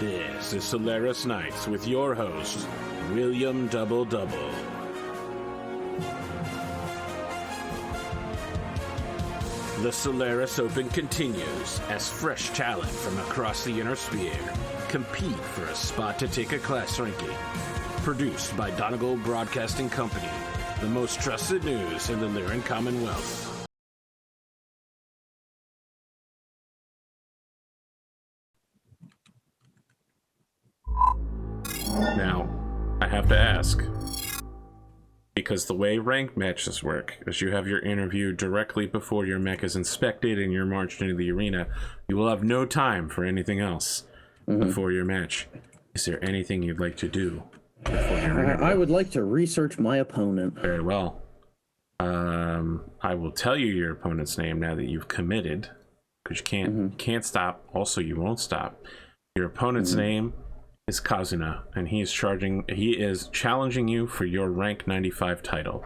This is Solaris Nights with your host, William Double Double. The Solaris Open continues as fresh talent from across the Inner Sphere compete for a spot to take a class ranking. Produced by Donegal Broadcasting Company, the most trusted news in the Lyran Commonwealth. Now, I have to ask, because the way ranked matches work is you have your interview directly before your mech is inspected and you're marched into the arena. You will have no time for anything else before your match. Is there anything you'd like to do before your interview? I would like to research my opponent. Very well. I will tell you your opponent's name now that you've committed, because you can't stop. Also, you won't stop. Your opponent's name is Kazuna, and he is challenging you for your rank 95 title.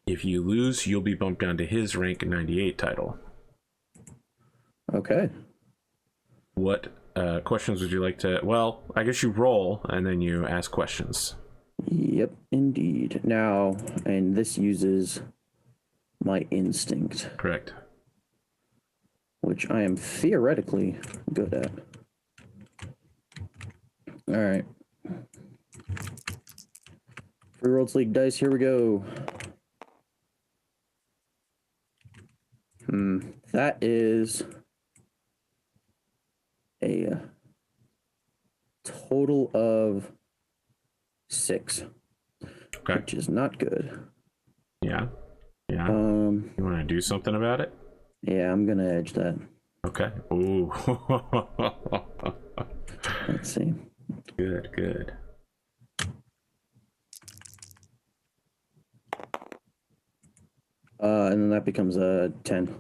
If you lose, you'll be bumped down to his rank 98 title. Okay. What questions would you like to... Well, I guess you roll, and then you ask questions. Yep, indeed. Now, and this uses my instinct. Correct. Which I am theoretically good at. All right. Free Worlds League dice, here we go. That is a total of 6. Okay. Which is not good. Yeah. Yeah. You want to do something about it? Yeah, I'm gonna edge that. Okay. Ooh. Let's see. Good, good. And then that becomes a 10.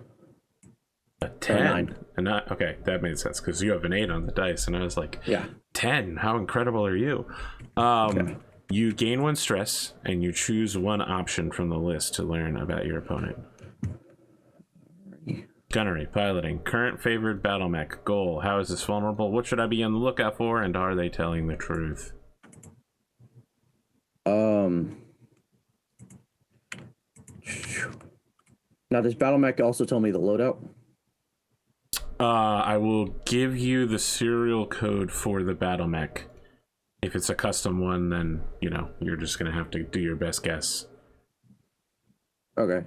A 10? 9. And not, okay, that made sense, because you have an 8 on the dice, and I was like, yeah. 10? How incredible are you? Okay. You gain 1 stress, and you choose 1 option from the list to learn about your opponent. Gunnery, piloting, current favored battle mech, goal, how is this vulnerable, what should I be on the lookout for, and are they telling the truth? Now, does battle mech also tell me the loadout? I will give you the serial code for the battle mech. If it's a custom one, then, you know, you're just gonna have to do your best guess. Okay.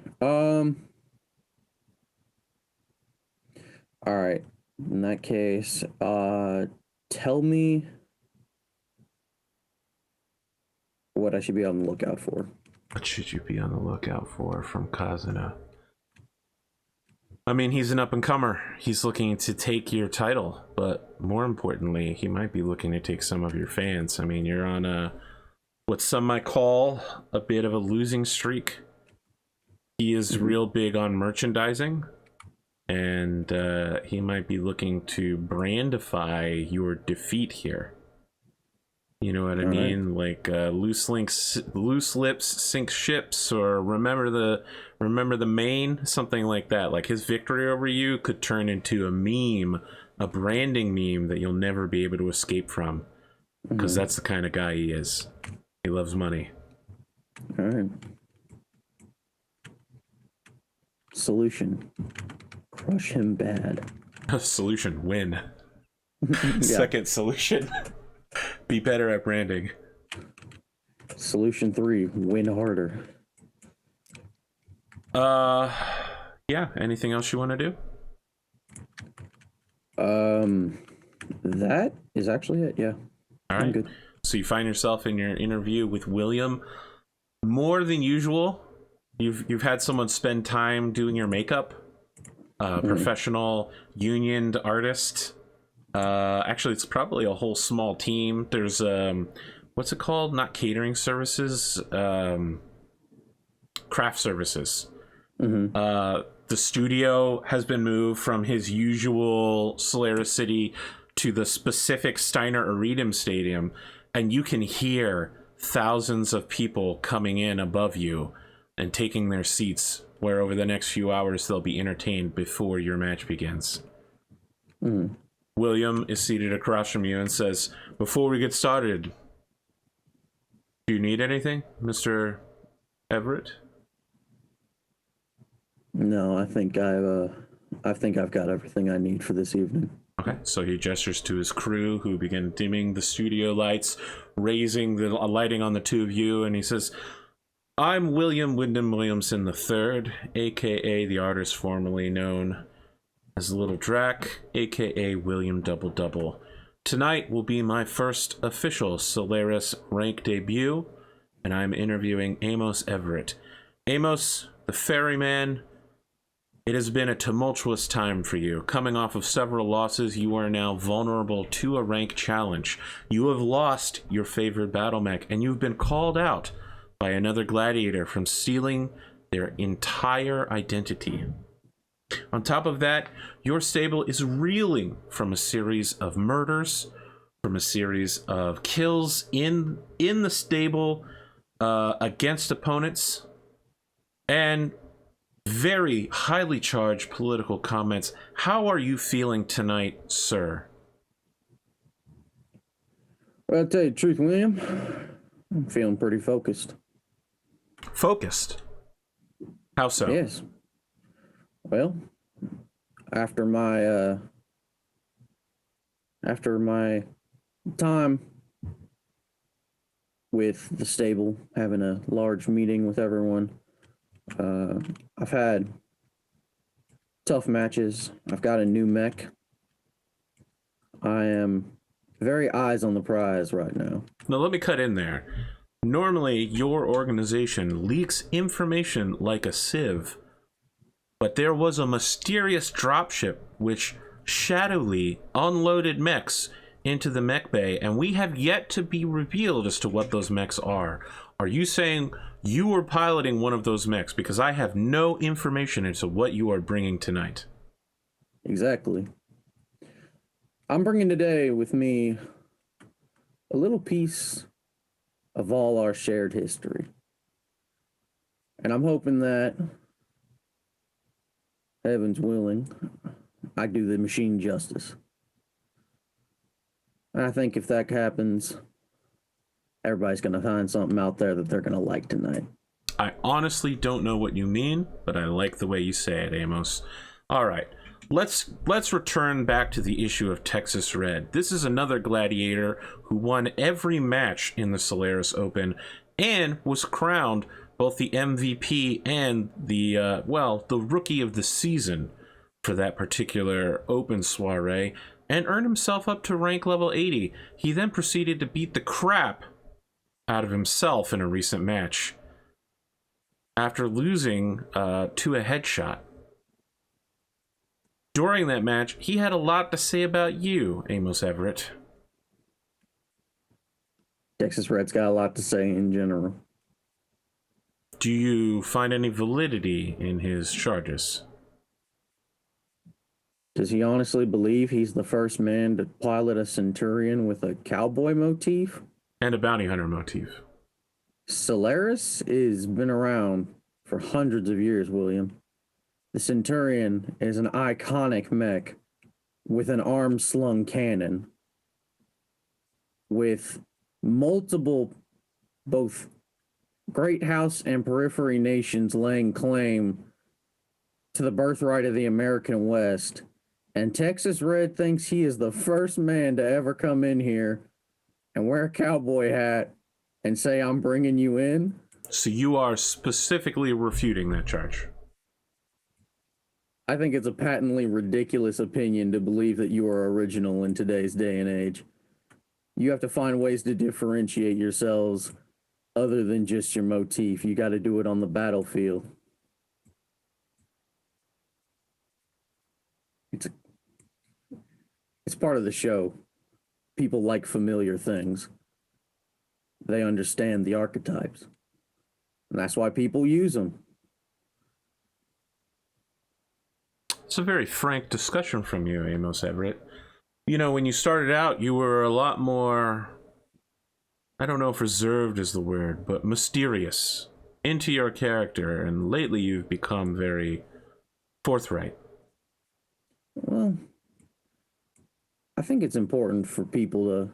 All right. In that case, tell me what I should be on the lookout for. What should you be on the lookout for from Kazuna? I mean, he's an up-and-comer. He's looking to take your title, but more importantly, he might be looking to take some of your fans. I mean, you're on what some might call a bit of a losing streak. He is real big on merchandising, and he might be looking to brandify your defeat here. You know what I mean? Like loose lips sink ships, or remember the main, something like that. Like his victory over you could turn into a meme, a branding meme that you'll never be able to escape from, because that's the kind of guy he is. He loves money. All right. Solution: crush him bad. Solution: win. Second solution: be better at branding. Solution 3: win harder. Yeah. Anything else you want to do? That is actually it. Yeah. All right. I'm good. So you find yourself in your interview with William. More than usual, you've had someone spend time doing your makeup. Professional unioned artist. Actually, it's probably a whole small team. There's what's it called? Not catering services. Craft services. The studio has been moved from his usual Solaris City to the specific Steiner Iridium Stadium, and you can hear thousands of people coming in above you and taking their seats, where over the next few hours they'll be entertained before your match begins. William is seated across from you and says, "Before we get started, do you need anything, Mr. Everett?" No, I think I've got everything I need for this evening. Okay, so he gestures to his crew, who begin dimming the studio lights, raising the lighting on the two of you, and he says, "I'm William Wyndham Williamson III, aka the artist formerly known as Little Drac, aka William Double Double. Tonight will be my first official Solaris rank debut, and I'm interviewing Amos Everett. Amos, the Ferryman, it has been a tumultuous time for you. Coming off of several losses, you are now vulnerable to a rank challenge. You have lost your favorite battle mech, and you've been called out by another gladiator from stealing their entire identity. On top of that, your stable is reeling from a series of murders, from a series of kills in the stable against opponents, and very highly charged political comments. How are you feeling tonight, sir?" Well, I'll tell you the truth, William. I'm feeling pretty focused. Focused? How so? Yes. Well, after my time with the stable, having a large meeting with everyone, I've had tough matches. I've got a new mech. I am very eyes on the prize right now. Now, let me cut in there. Normally, your organization leaks information like a sieve, but there was a mysterious dropship which shadowly unloaded mechs into the mech bay, and we have yet to be revealed as to what those mechs are. Are you saying you were piloting one of those mechs? Because I have no information into what you are bringing tonight. Exactly. I'm bringing today with me a little piece of all our shared history. And I'm hoping that, heaven's willing, I do the machine justice. And I think if that happens, everybody's going to find something out there that they're going to like tonight. I honestly don't know what you mean, but I like the way you say it, Amos. All right, let's return back to the issue of Texas Red. This is another gladiator who won every match in the Solaris Open and was crowned both the MVP and the rookie of the season for that particular open soiree, and earned himself up to rank level 80. He then proceeded to beat the crap out of himself in a recent match after losing to a headshot. During that match, he had a lot to say about you, Amos Everett. Texas Red's got a lot to say in general. Do you find any validity in his charges? Does he honestly believe he's the first man to pilot a Centurion with a cowboy motif? And a bounty hunter motif. Solaris has been around for hundreds of years, William. The Centurion is an iconic mech with an arm-slung cannon, with multiple, both Great House and periphery nations laying claim to the birthright of the American West. And Texas Red thinks he is the first man to ever come in here and wear a cowboy hat and say, "I'm bringing you in." So you are specifically refuting that charge? I think it's a patently ridiculous opinion to believe that you are original in today's day and age. You have to find ways to differentiate yourselves other than just your motif. You got to do it on the battlefield. It's part of the show. People like familiar things. They understand the archetypes. And that's why people use them. It's a very frank discussion from you, Amos Everett. You know, when you started out, you were a lot more, I don't know if reserved is the word, but mysterious into your character, and lately you've become very forthright. Well, I think it's important for people to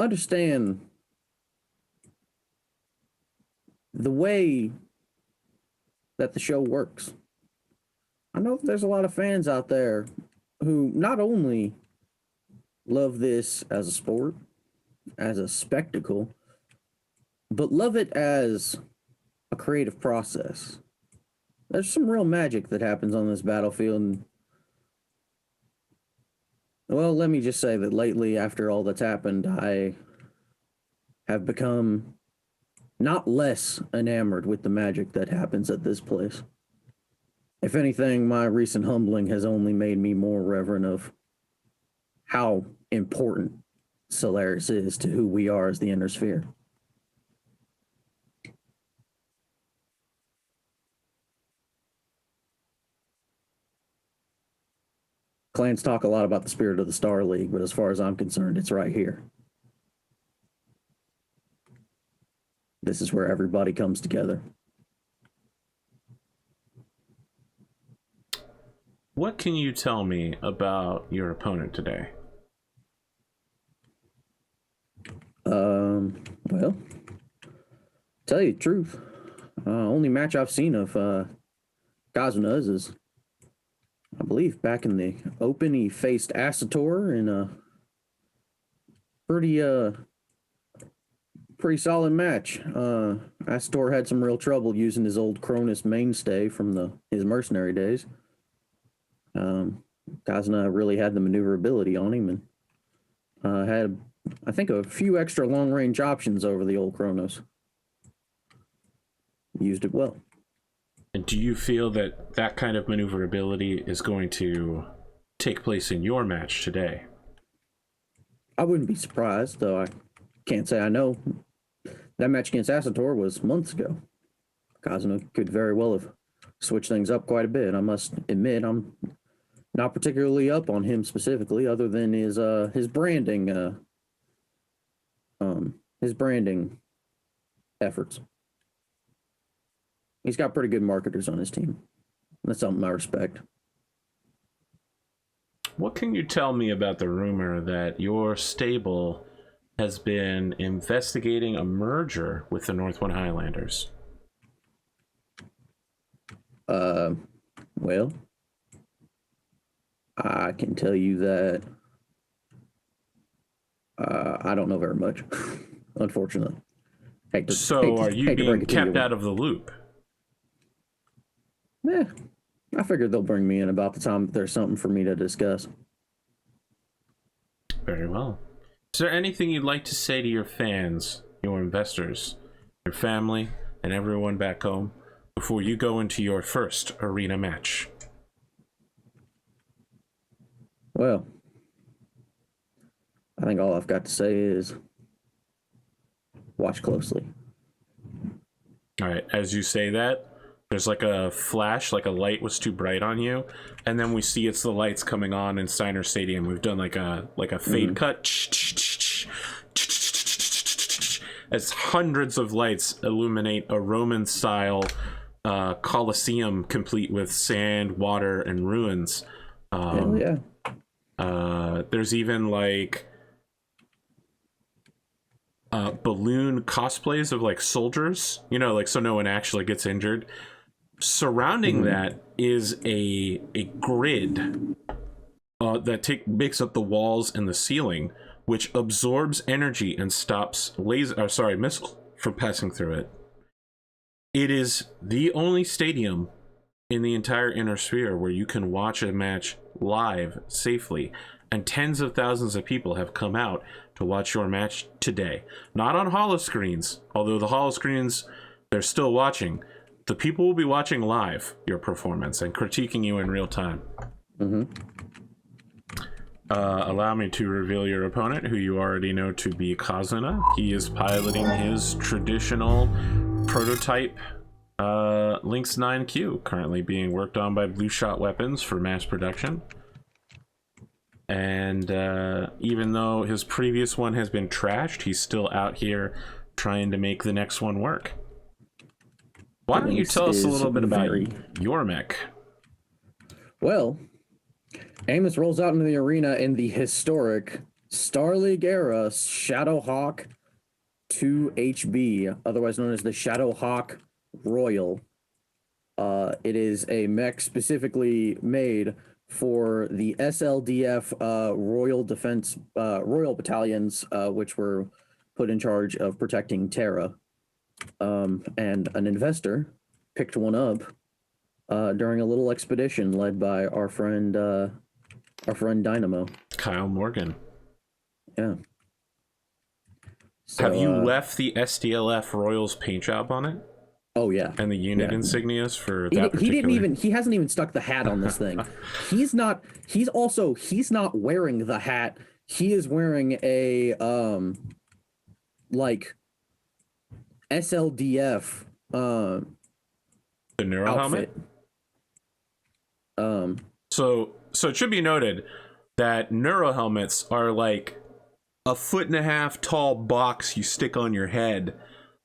understand the way that the show works. I know there's a lot of fans out there who not only love this as a sport, as a spectacle, but love it as a creative process. There's some real magic that happens on this battlefield. And, well, let me just say that lately, after all that's happened, I have become not less enamored with the magic that happens at this place. If anything, my recent humbling has only made me more reverent of how important Solaris is to who we are as the Inner Sphere. Clans talk a lot about the spirit of the Star League, but as far as I'm concerned, it's right here. This is where everybody comes together. What can you tell me about your opponent today? Well, tell you the truth, only match I've seen of Kazuna's is, I believe, back in the Open, he faced Asator in a pretty solid match. Asator had some real trouble using his old Cronus mainstay from his mercenary days. Kazuna really had the maneuverability on him and had, I think, a few extra long-range options over the old Kronos. Used it well. And do you feel that that kind of maneuverability is going to take place in your match today? I wouldn't be surprised, though I can't say I know. That match against Asator was months ago. Kazuna could very well have switched things up quite a bit. I must admit, I'm not particularly up on him specifically, other than his branding efforts. He's got pretty good marketers on his team. That's something I respect. What can you tell me about the rumor that your stable has been investigating a merger with the Northwind Highlanders? Well, I can tell you that I don't know very much, unfortunately. Are you being kept out of the loop? Yeah, I figured they'll bring me in about the time that there's something for me to discuss. Very well. Is there anything you'd like to say to your fans, your investors, your family, and everyone back home before you go into your first arena match? Well, I think all I've got to say is watch closely. All right, as you say that, there's like a flash, like a light was too bright on you, and then we see it's the lights coming on in Steiner Stadium. We've done like a fade cut as hundreds of lights illuminate a Roman-style Colosseum, complete with sand, water, and ruins. Hell yeah. There's even like balloon cosplays of like soldiers, you know, like so no one actually gets injured. Surrounding that is a grid that makes up the walls and the ceiling, which absorbs energy and stops missiles from passing through it. It is the only stadium in the entire Inner Sphere where you can watch a match live safely, and tens of thousands of people have come out to watch your match today. Not on holoscreens, although the holoscreens, they're still watching. The people will be watching live your performance and critiquing you in real time. Allow me to reveal your opponent, who you already know to be Kazuna. He is piloting his traditional prototype Lynx 9Q, currently being worked on by Blue Shot Weapons for mass production. And even though his previous one has been trashed, he's still out here trying to make the next one work. Why don't you tell us a little bit about your mech? Well, Amos rolls out into the arena in the historic Star League era Shadowhawk 2HB, otherwise known as the Shadowhawk Royal. It is a mech specifically made for the SLDF Royal Defense Royal Battalions, which were put in charge of protecting Terra. And an investor picked one up during a little expedition led by our friend Dynamo. Kyle Morgan. Yeah. So, have you left the SDLF Royals paint job on it? Oh yeah. And the unit insignias for that he didn't even he hasn't even stuck the hat on this thing. He's not wearing the hat. He is wearing a like SLDF the Neuro outfit. helmet. So it should be noted that Neuro helmets are like a 1.5 foot tall box you stick on your head.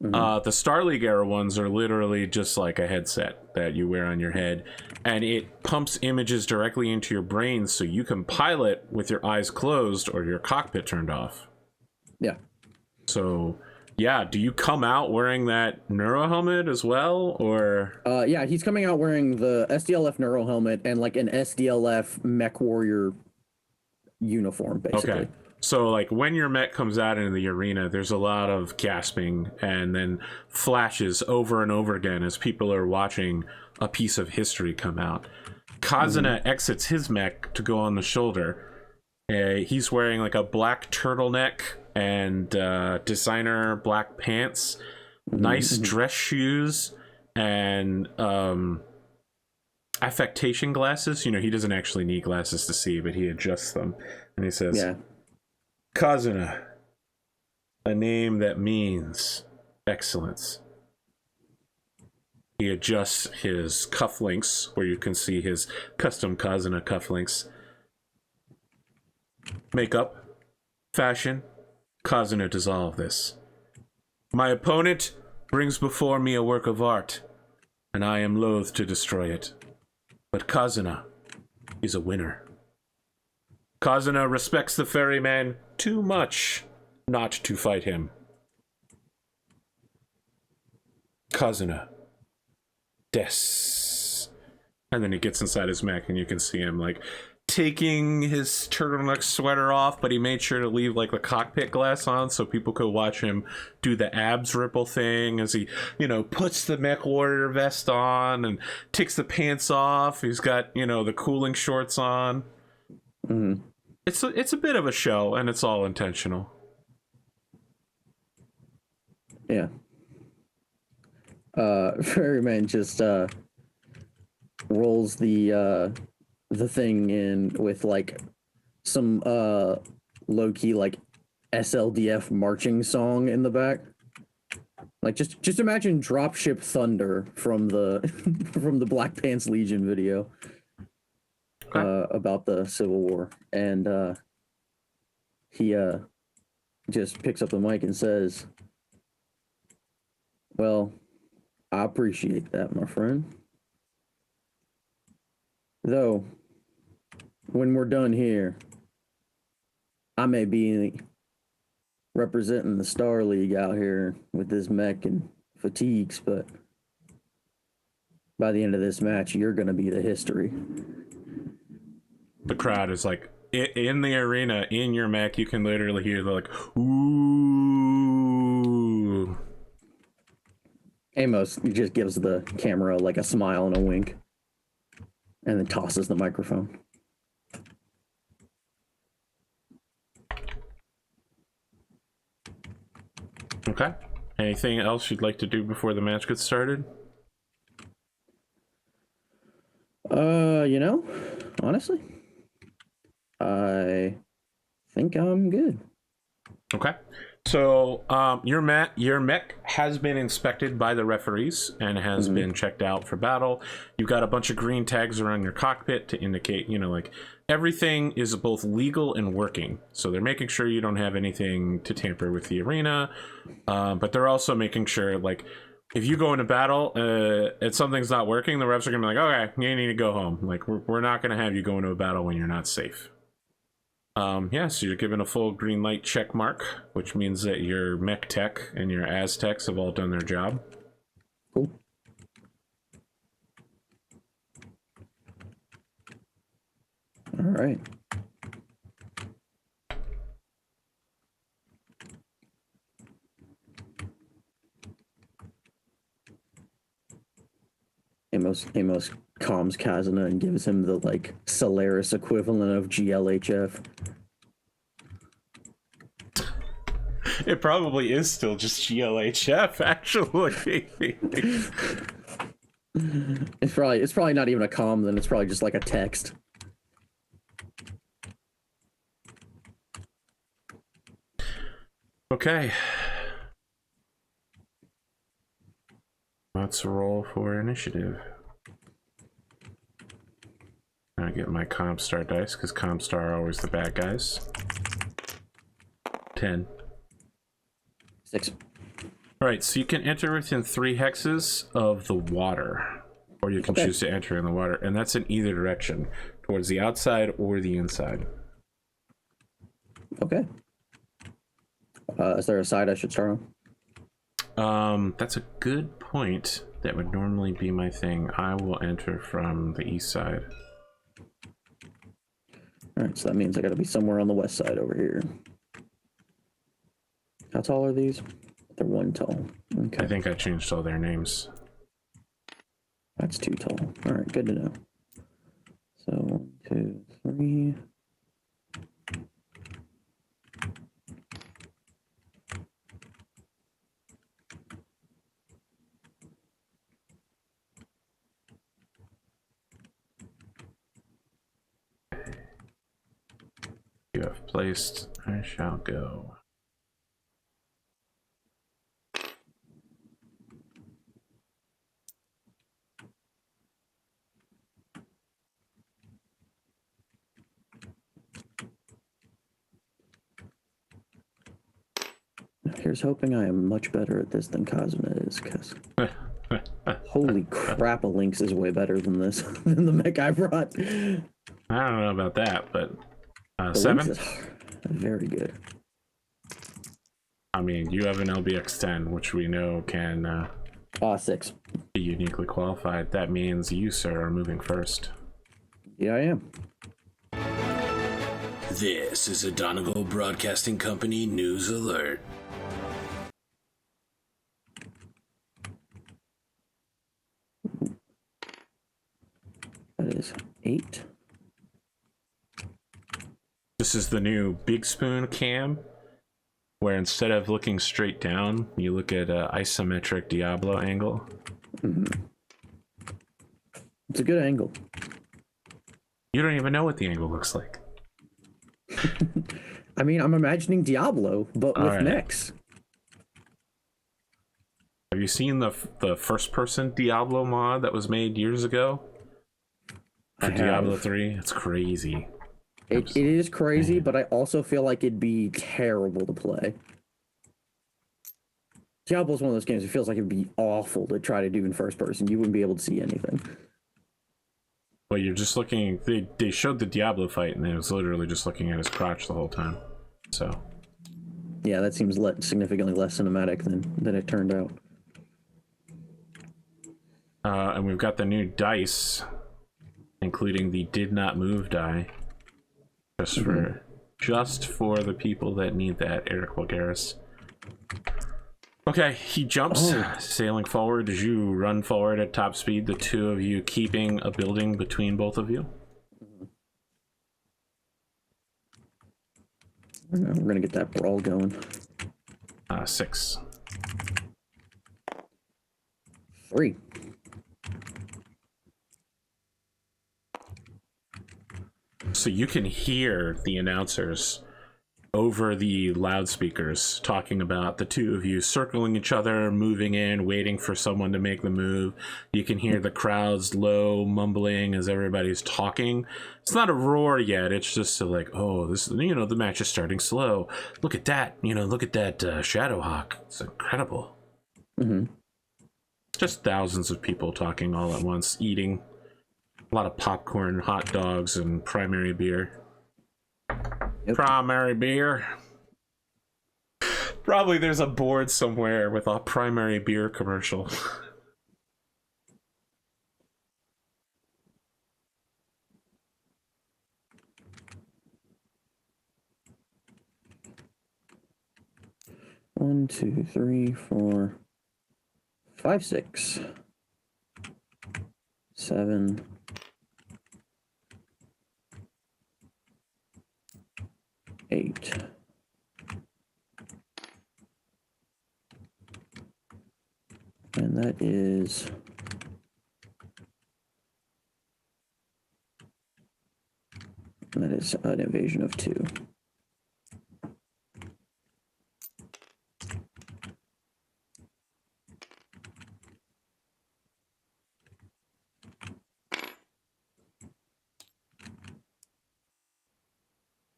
The Star League era ones are literally just like a headset that you wear on your head, and it pumps images directly into your brain so you can pilot with your eyes closed or your cockpit turned off. Yeah. So yeah, do you come out wearing that Neuro helmet as well, or? Yeah, he's coming out wearing the SDLF Neuro helmet and like an SDLF Mech Warrior uniform, basically. Okay. So like when your mech comes out into the arena, there's a lot of gasping and then flashes over and over again as people are watching a piece of history come out. Kazuna exits his mech to go on the shoulder. He's wearing like a black turtleneck and designer black pants, nice dress shoes, and affectation glasses. You know, he doesn't actually need glasses to see, but he adjusts them. And he says, Yeah. Kazuna, a name that means excellence. He adjusts his cufflinks, where you can see his custom Kazuna cufflinks. Makeup, fashion, Kazuna does all of this. My opponent brings before me a work of art, and I am loath to destroy it. But Kazuna is a winner. Kazuna respects the ferryman too much not to fight him. Kazuna. Des. And then he gets inside his mech and you can see him like taking his turtleneck sweater off, but he made sure to leave like the cockpit glass on so people could watch him do the abs ripple thing as he, you know, puts the Mech Warrior vest on and takes the pants off. He's got, you know, the cooling shorts on. Mm-hmm. It's a bit of a show, and it's all intentional. Yeah. Ferryman just rolls the thing in with like some low-key like SLDF marching song in the back. Like just imagine Dropship Thunder from the from the Black Pants Legion video. About the Civil War, and he just picks up the mic and says, well, I appreciate that, my friend. Though, when we're done here, I may be representing the Star League out here with this mech and fatigues, but by the end of this match, you're going to be the history. The crowd is like, in the arena, in your mech, you can literally hear the like, ooh. Amos just gives the camera like a smile and a wink, and then tosses the microphone. Okay. Anything else you'd like to do before the match gets started? You know, honestly, I think I'm good. Okay. So, your mech has been inspected by the referees and has been checked out for battle. You've got a bunch of green tags around your cockpit to indicate, you know, like everything is both legal and working. So they're making sure you don't have anything to tamper with the arena, but they're also making sure, like, if you go into battle and something's not working, the reps are gonna be like, okay, you need to go home. Like, we're not gonna have you go into a battle when you're not safe. Yeah, so you're given a full green light check mark, which means that your mech tech and your Aztecs have all done their job. Cool. All right. Amos calms Kazuna and gives him the like Solaris equivalent of GLHF. It probably is still just GLHF, actually. It's probably not even a comm, then it's probably just like a text. Okay. Let's roll for initiative. I get my Comstar dice, because Comstar are always the bad guys. 10. 6. Alright, so you can enter within 3 hexes of the water. Or you can choose to enter in the water, and that's in either direction. Towards the outside or the inside. Okay. Is there a side I should start on? That's a good point. That would normally be my thing. I will enter from the east side. Alright, so that means I gotta be somewhere on the west side over here. How tall are these? They're 1 tall. Okay. I think I changed all their names. That's 2 tall. Alright, good to know. So 1, 2, 3. You have placed. I shall go. Here's hoping I am much better at this than Kazuna is, because holy crap, a Lynx is way better than this, than the mech I brought. I don't know about that, but The 7? Lynx is very good. I mean, you have an LBX-10, which we know can 6. be uniquely qualified. That means you, sir, are moving first. Yeah, I am. This is a Donegal Broadcasting Company news alert. That is 8. This is the new Big Spoon cam, where instead of looking straight down, you look at an isometric Diablo angle. It's a good angle. You don't even know what the angle looks like. I mean, I'm imagining Diablo, but with Alright. mechs. Have you seen the first-person Diablo mod that was made years ago? For Diablo 3? It's crazy. It is crazy, but I also feel like it'd be terrible to play. Diablo's one of those games, it feels like it'd be awful to try to do in first person. You wouldn't be able to see anything. Well, you're just looking... They showed the Diablo fight, and it was literally just looking at his crotch the whole time. So... Yeah, that seems significantly less cinematic than it turned out. And we've got the new dice, including the did not move die. Just for the people that need that, Eric Vulgaris. Okay, he jumps, sailing forward as you run forward at top speed, the two of you keeping a building between both of you. We're gonna get that brawl going. 6. 3. So you can hear the announcers over the loudspeakers talking about the two of you circling each other, moving in, waiting for someone to make the move. You can hear the crowd's low mumbling as everybody's talking. It's not a roar yet. It's just like, oh, this, you know, the match is starting slow. Look at that, you know, look at that Shadowhawk. It's incredible. Mm-hmm. Just thousands of people talking all at once, eating a lot of popcorn, hot dogs, and primary beer. Yep. Primary beer. Probably there's a board somewhere with a primary beer commercial. One, two, three, 4, 5, 6, 7, 8. And that is an evasion of 2.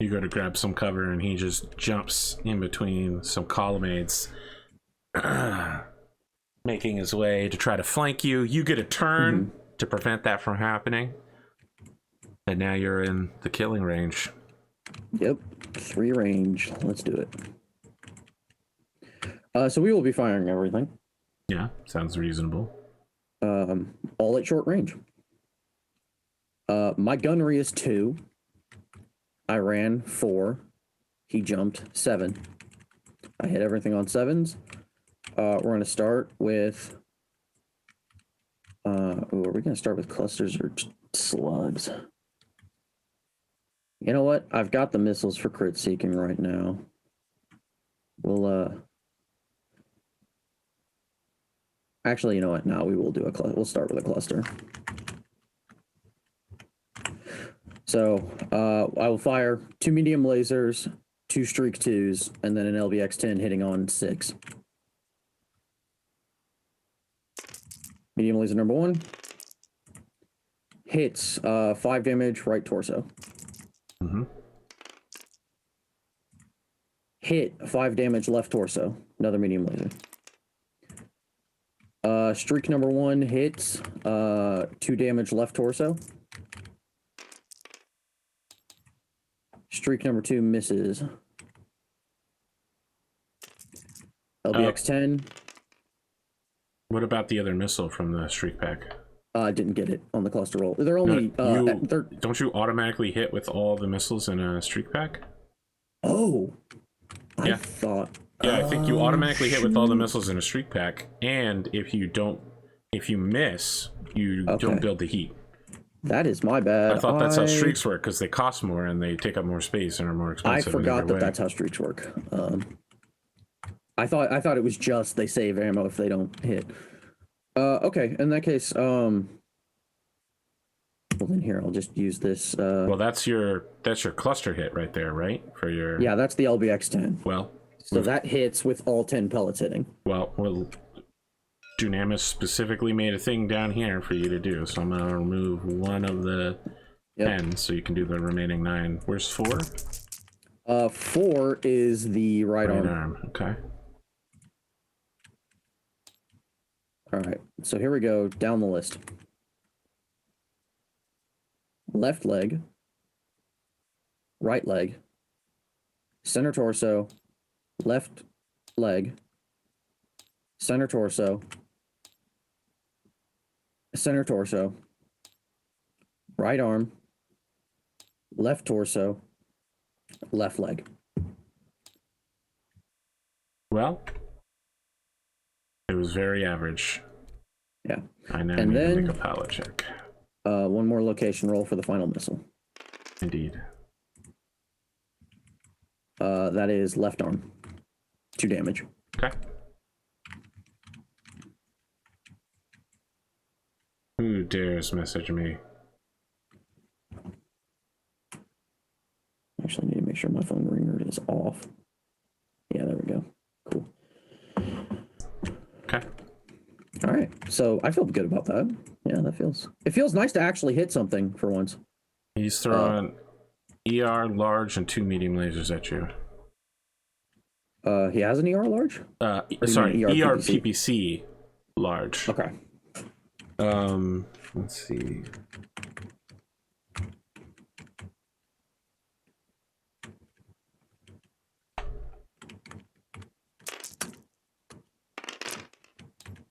You go to grab some cover and he just jumps in between some colonnades, making his way to try to flank you. You get a turn to prevent that from happening. And now you're in the killing range. Yep, 3 range. Let's do it. So we will be firing everything. Yeah, sounds reasonable. All at short range. My gunnery is 2. I ran 4. He jumped 7. I hit everything on 7s. We're going to start with... are we going to start with clusters or slugs? You know what? I've got the missiles for crit seeking right now. We'll, actually, you know what? No, we will do a cluster. We'll start with a cluster. So, I will fire 2 medium lasers, 2 streak 2s, and then an LBX-10 hitting on 6. Medium laser number 1 hits 5 damage right torso. Hit 5 damage left torso. Another medium laser. Streak number 1 hits 2 damage left torso. Streak number 2 misses. LBX-10. What about the other missile from the streak pack? I didn't get it on the cluster roll. They're only... don't you automatically hit with all the missiles in a streak pack? Oh! Yeah. I thought... Yeah, I think you automatically hit with all the missiles in a streak pack, and if you miss, you don't build the heat. That is my bad. I thought that's how streaks work, because they cost more and they take up more space and are more expensive. I forgot that that's how streaks work. I thought it was just they save ammo if they don't hit. Okay, in that case, well then here I'll just use this. Well, that's your cluster hit right there, right? For your yeah, that's the LBX-10. Well, so that hits with all 10 pellets hitting. Well, Dunamis specifically made a thing down here for you to do, so I'm gonna remove one of the 10, so you can do the remaining 9. Where's 4? 4 is the right arm. Okay. All right, so here we go down the list. Left leg, right leg, center torso, left leg, center torso, right arm, left torso, left leg. Well, it was very average. Yeah. I now need to make a pallet check. One more location roll for the final missile. Indeed. That is left arm. 2 damage. Okay. Who dares message me? Actually, I need to make sure my phone ringer is off. Yeah, there we go. Cool. Okay. All right. So I feel good about that. Yeah, it feels nice to actually hit something for once. He's throwing ER large and 2 medium lasers at you. He has an ER large? Sorry, ER ER PPC large. Okay. Let's see.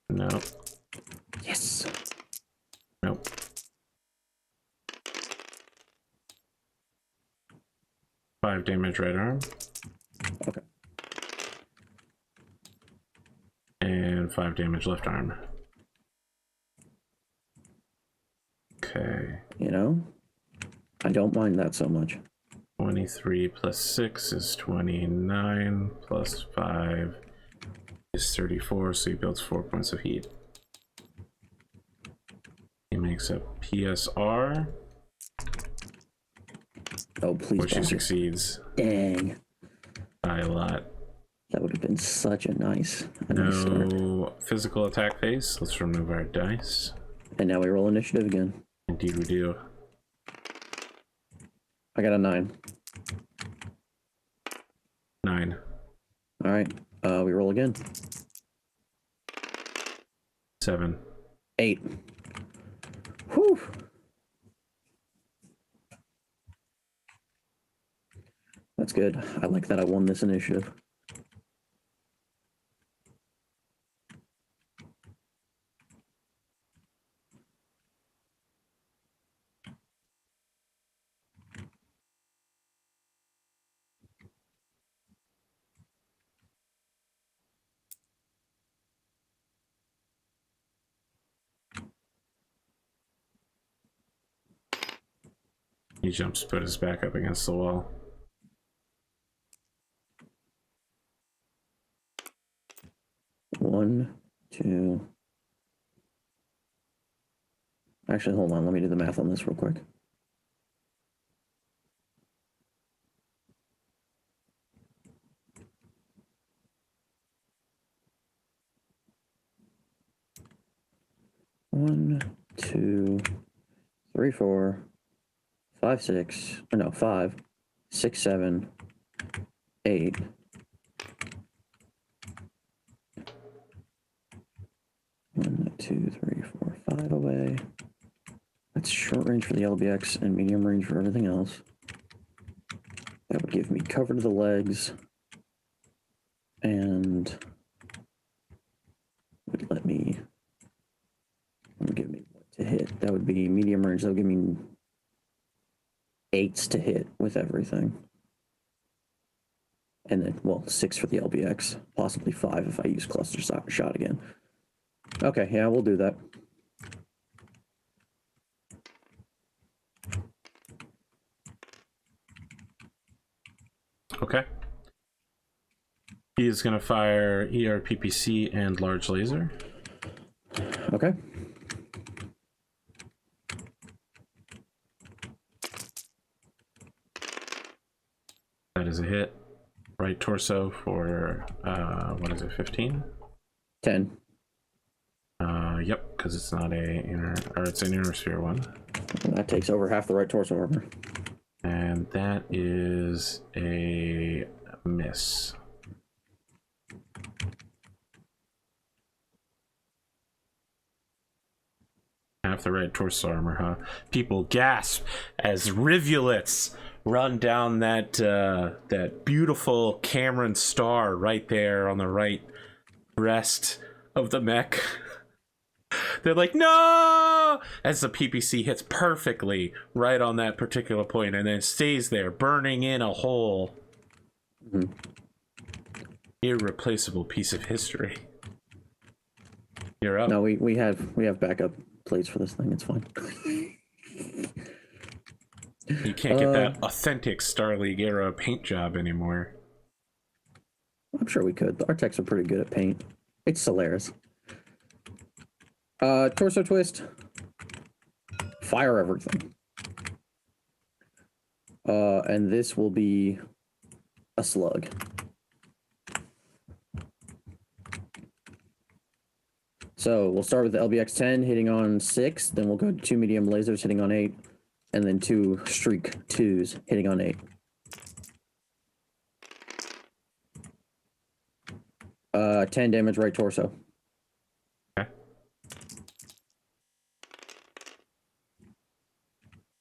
No. Yes. Nope. Five damage right arm. Okay. And 5 damage left arm. Okay. You know, I don't mind that so much. 23 plus 6 is 29, plus 5 is 34, so he builds 4 points of heat. He makes a PSR, Oh, please which he don't. succeeds Dang. by a lot. That would have been such a nice start. No physical attack phase. Let's remove our dice. And now we roll initiative again. Indeed we do. I got a 9. 9. All right. We roll again. 7. 8. Whew. That's good. I like that I won this initiative. He jumps, put his back up against the wall. One, two. Actually, hold on. Let me do the math on this real quick. One, two, three, 4, 5, 6. Or no, 5, 6, 7, 8. One, two, three, 4, 5 away. That's short range for the LBX and medium range for everything else. That would give me cover to the legs and would let me give me what to hit. That would be medium range. That would give me 8s to hit with everything. And then, well, 6 for the LBX, possibly 5 if I use cluster shot again. Okay, yeah, we'll do that. Okay. He is going to fire ERPPC and large laser. Okay. That is a hit. Right torso for, what is it, 15? 10. Yep, because it's not it's an inner sphere one. And that takes over half the right torso armor. And that is a miss. Half the right torso armor, huh? People gasp as rivulets run down that beautiful Cameron star right there on the right breast of the mech. They're like, no! As the PPC hits perfectly right on that particular point and then stays there, burning in a hole. Mm-hmm. Irreplaceable piece of history. You're up. No, we have backup plates for this thing. It's fine. You can't get that authentic Star League era paint job anymore. I'm sure we could. Our techs are pretty good at paint. It's Solaris. Torso twist. Fire everything. And this will be a slug. So we'll start with the LBX 10 hitting on 6, then we'll go to 2 medium lasers hitting on 8, and then 2 streak 2s hitting on 8. 10 damage right torso. Okay.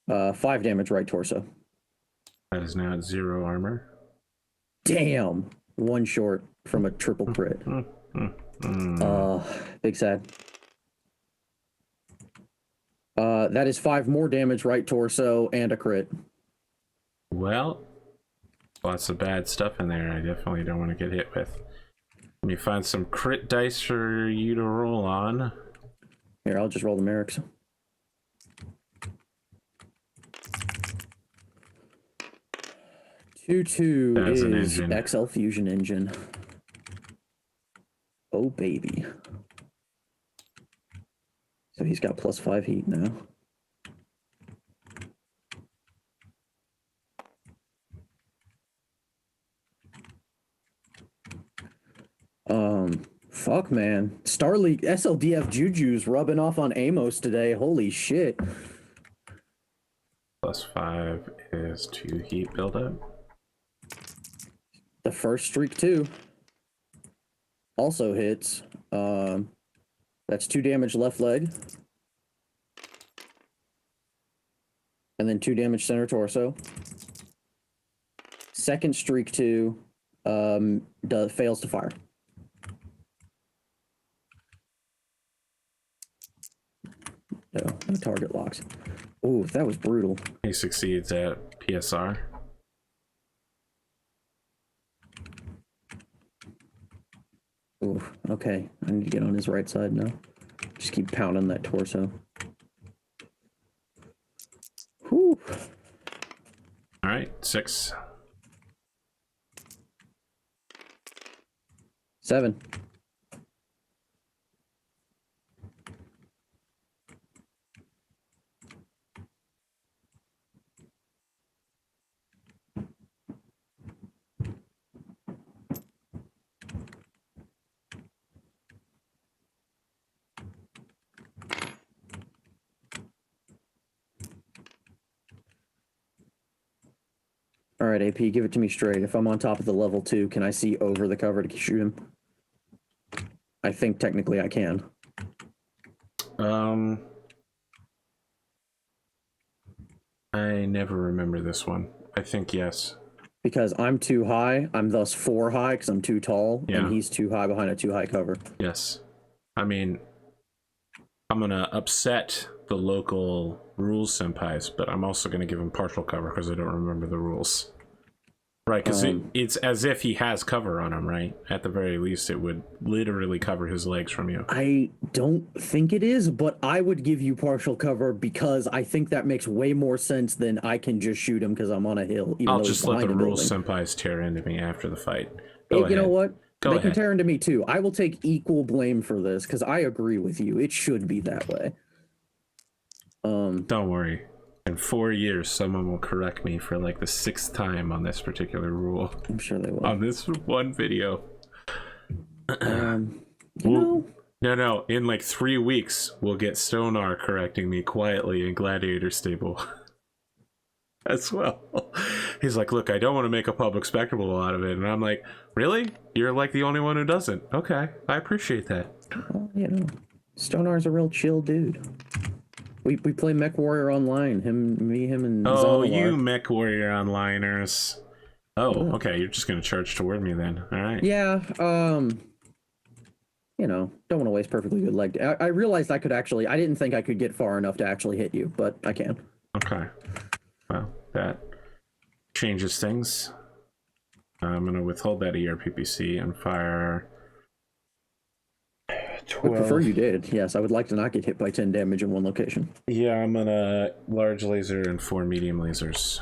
5 damage right torso. That is now at 0 armor. Damn. 1 short from a triple crit. Big sad. That is 5 more damage right torso and a crit. Well, lots of bad stuff in there I definitely don't want to get hit with. Let me find some crit dice for you to roll on. Here, I'll just roll the Merrick's. Two That's an is engine. XL Fusion engine. Oh, baby. So he's got +5 heat now. Fuck, man. Star League SLDF Juju's rubbing off on Amos today. Holy shit. +5 is 2 heat buildup. The first streak, too. Also hits. That's 2 damage left leg. And then 2 damage center torso. Second streak, 2, fails to fire. No target locks. Ooh, that was brutal. He succeeds at PSR. Ooh, okay. I need to get on his right side now. Just keep pounding that torso. Whew. All right, 6. 7. All right, AP, give it to me straight. If I'm on top of the level 2, can I see over the cover to shoot him? I think technically I can. I never remember this one. I think yes. Because I'm too high. I'm thus 4 high because I'm too tall, Yeah. and he's too high behind a too high cover. Yes. I mean, I'm gonna upset the local rules senpais, but I'm also gonna give him partial cover because I don't remember the rules. Right, because it's as if he has cover on him, right? At the very least, it would literally cover his legs from you. I don't think it is, but I would give you partial cover because I think that makes way more sense than I can just shoot him because I'm on a hill. Even I'll though just he's let the behind a rules building. senpais tear into me after the fight. You know what? Go they ahead. can tear into me too. I will take equal blame for this because I agree with you. It should be that way. Don't worry. In 4 years, someone will correct me for like the 6th time on this particular rule. I'm sure they will. On this one video. No. No. In like 3 weeks, we'll get Stonar correcting me quietly in Gladiator Stable. As well. He's like, look, I don't want to make a public spectacle out of it. And I'm like, really? You're like the only one who doesn't. Okay, I appreciate that. Well, Stonar's a real chill dude. We play Mech Warrior online. him, and Oh, Zanalar. you Mech Warrior onliners. Oh, okay, you're just gonna charge toward me then. All right. Yeah, don't want to waste perfectly good leg. I realized I didn't think I could get far enough to actually hit you, but I can. Okay. Well, that changes things. I'm gonna withhold that ERPPC and fire 12. I would prefer you did. Yes, I would like to not get hit by 10 damage in one location. Yeah, I'm gonna large laser and 4 medium lasers.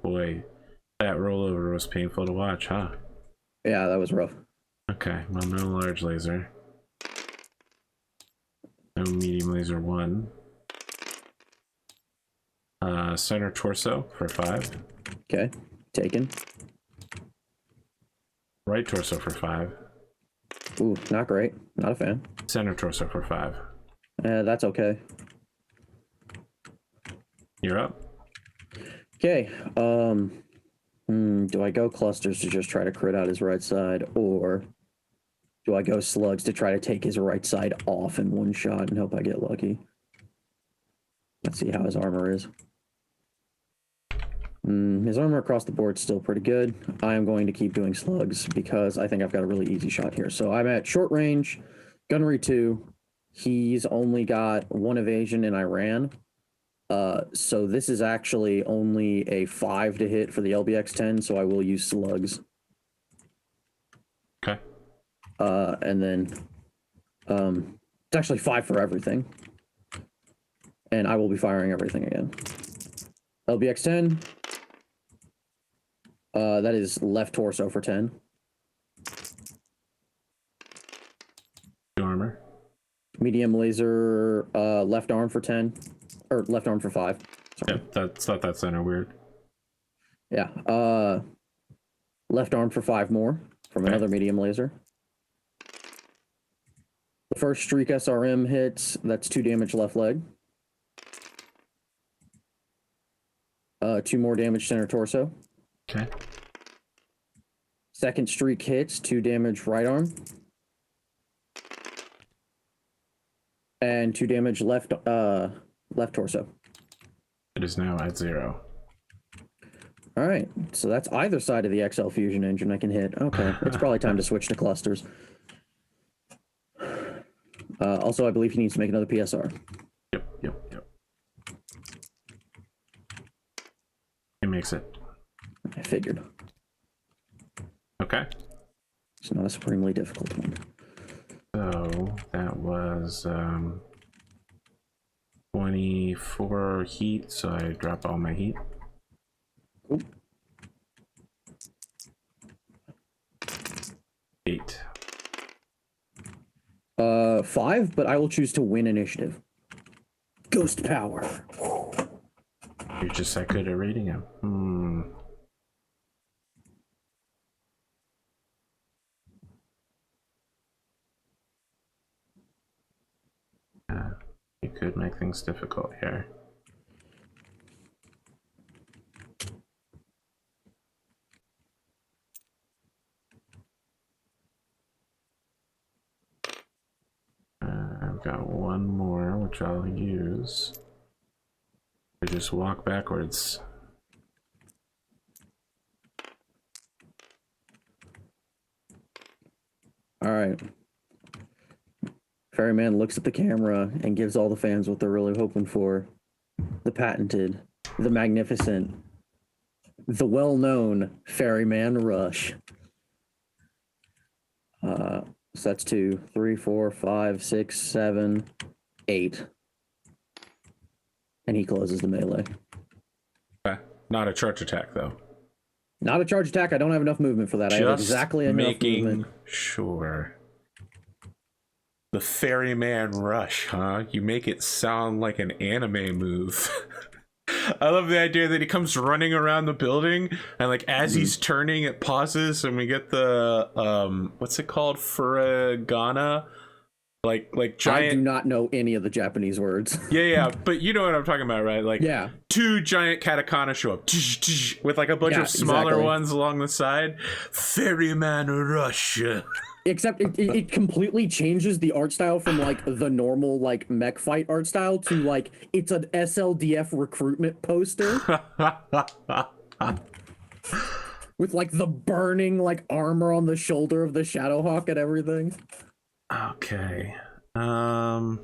Boy, that rollover was painful to watch, huh? Yeah, that was rough. Okay, well, no large laser. No medium laser 1. Center torso for 5. Okay, taken. Right torso for 5. Ooh, not great. Not a fan. Center torso for 5. That's okay. You're up. Okay, Do I go clusters to just try to crit out his right side, or do I go slugs to try to take his right side off in one shot and hope I get lucky? Let's see how his armor is. His armor across the board is still pretty good. I am going to keep doing slugs because I think I've got a really easy shot here. So I'm at short range, gunnery 2. He's only got 1 evasion and I ran. So this is actually only a 5 to hit for the LBX-10, so I will use slugs. Okay. And then it's actually 5 for everything. And I will be firing everything again. LBX-10. That is left torso for 10. Armor. Medium laser, left arm for 10. Or left arm for 5. Sorry. Yeah, that's not that center weird. Yeah. Left arm for 5 more from another medium laser. The first streak SRM hits. That's 2 damage left leg. 2 more damage center torso. Okay. Second streak hits, 2 damage right arm. And 2 damage left torso. It is now at 0. All right, so that's either side of the XL fusion engine I can hit. Okay, it's probably time to switch to clusters. Also, I believe he needs to make another PSR. Yep. He makes it. I figured. Okay. It's not a supremely difficult one. So that was 24 heat, so I drop all my heat. Cool. 8. 5, but I will choose to win initiative. Ghost power. You're just that good at reading him. You could make things difficult here. I've got one more, which I'll use. I just walk backwards. All right. Ferryman looks at the camera and gives all the fans what they're really hoping for. The patented, the magnificent, the well-known Ferryman Rush. So that's 2, 3, 4, 5, 6, 7, 8. And he closes the melee. Okay. Not a charge attack, though. Not a charge attack. I don't have enough movement for that. Just I have exactly enough making movement. Sure. The Ferryman Rush, huh? You make it sound like an anime move. I love the idea that he comes running around the building, and like as he's turning, it pauses, and we get the what's it called? Furigana, like giant. I do not know any of the Japanese words. Yeah, but you know what I'm talking about, right? Like, yeah, 2 giant katakana show up with like a bunch of smaller ones along the side. Ferryman Rush. Except it completely changes the art style from like the normal like mech fight art style to like it's an SLDF recruitment poster with like the burning like armor on the shoulder of the Shadowhawk and everything. Okay. As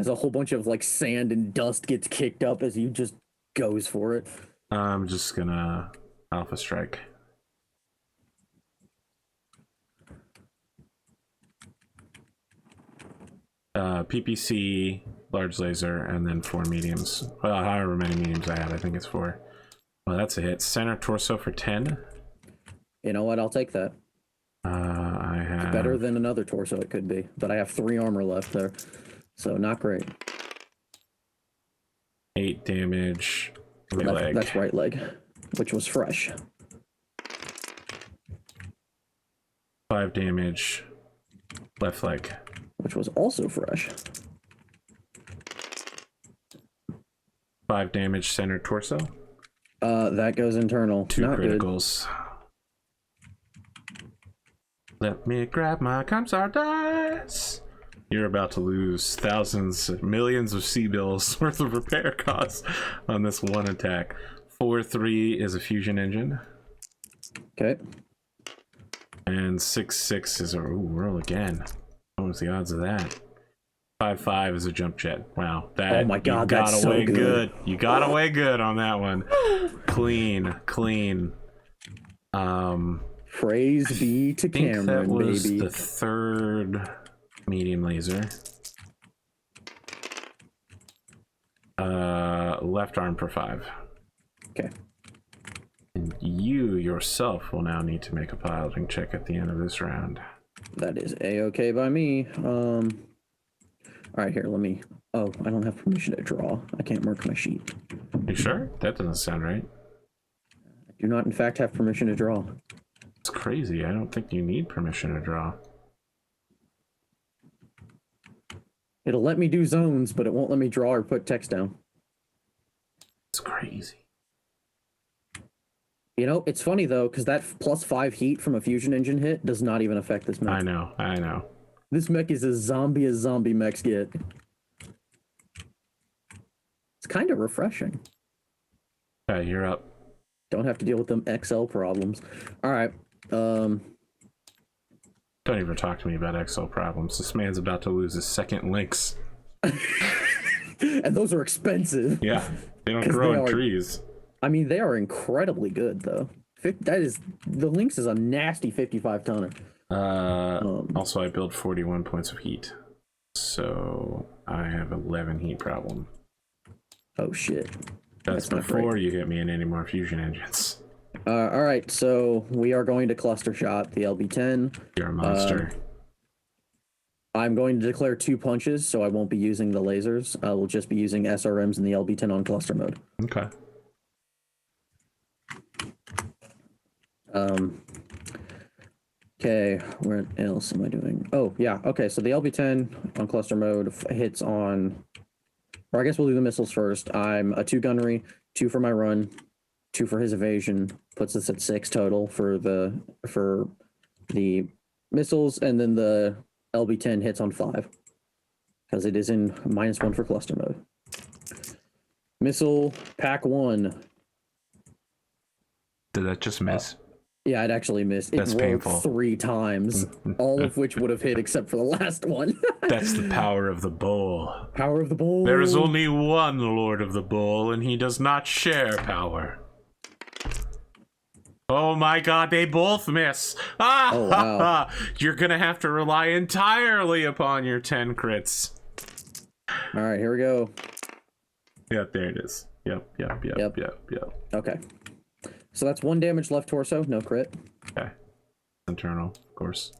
a whole bunch of like sand and dust gets kicked up as you just goes for it. I'm just gonna Alpha Strike. PPC, large laser, and then 4 mediums. Well, however many mediums I had, I think it's 4. Well, that's a hit. Center torso for 10. You know what? I'll take that. I have Better than another torso it could be, but I have 3 armor left there, so not great. 8 damage. Right leg. That's right leg, which was fresh. 5 damage. Left leg. Which was also fresh. 5 damage center torso. That goes internal. 2 Not good. criticals. Let me grab my Comstar dice. You're about to lose thousands, millions of C-bills worth of repair costs on this one attack. 4-3 is a fusion engine. Okay. And 6-6 is a roll again. What was the odds of that? 5-5 is a jump jet. Wow, that Oh my God, you got that's away so good. You got away good on that one. Clean. Praise be to I think Cameron, that was baby. the 3rd medium laser. Left arm for 5. Okay. And you yourself will now need to make a piloting check at the end of this round. That is a-okay by me. All right, here, let me... Oh, I don't have permission to draw. I can't mark my sheet. You sure? That doesn't sound right. I do not, in fact, have permission to draw. It's crazy. I don't think you need permission to draw. It'll let me do zones, but it won't let me draw or put text down. It's crazy. You know, it's funny, though, because that +5 heat from a fusion engine hit does not even affect this mech. I know. This mech is as zombie mechs get. It's kind of refreshing. Okay, you're up. Don't have to deal with them XL problems. All right. Don't even talk to me about XL problems. This man's about to lose his 2nd Lynx. And those are expensive. Yeah, they don't grow in trees. I mean, they are incredibly good, though. The Lynx is a nasty 55 tonner. Also, I build 41 points of heat, so I have 11 heat problem. Oh shit. That's before you hit me in any more fusion engines. All right, so we are going to cluster shot the LB-10. You're a monster. I'm going to declare 2 punches, so I won't be using the lasers. I will just be using SRMs in the LB-10 on cluster mode. Okay. Okay, what else am I doing? Oh, yeah, okay, so the LB-10 on cluster mode hits on... Or I guess we'll do the missiles first. I'm a 2 gunnery, 2 for my run, 2 for his evasion. Puts us at 6 total for the missiles, and then the LB-10 hits on 5. Because it is in -1 for cluster mode. Missile, pack 1. Did that just miss? Yeah, it actually missed. It That's rolled painful. 3 times, all of which would have hit except for the last one. That's the power of the bull. Power of the bull. There is only one Lord of the Bull, and he does not share power. Oh my God, they both miss. Ah, Oh, wow. You're gonna have to rely entirely upon your 10 crits. All right, here we go. Yep, there it is. Yep. Okay. So that's 1 damage left torso, no crit. Okay. Internal, of course.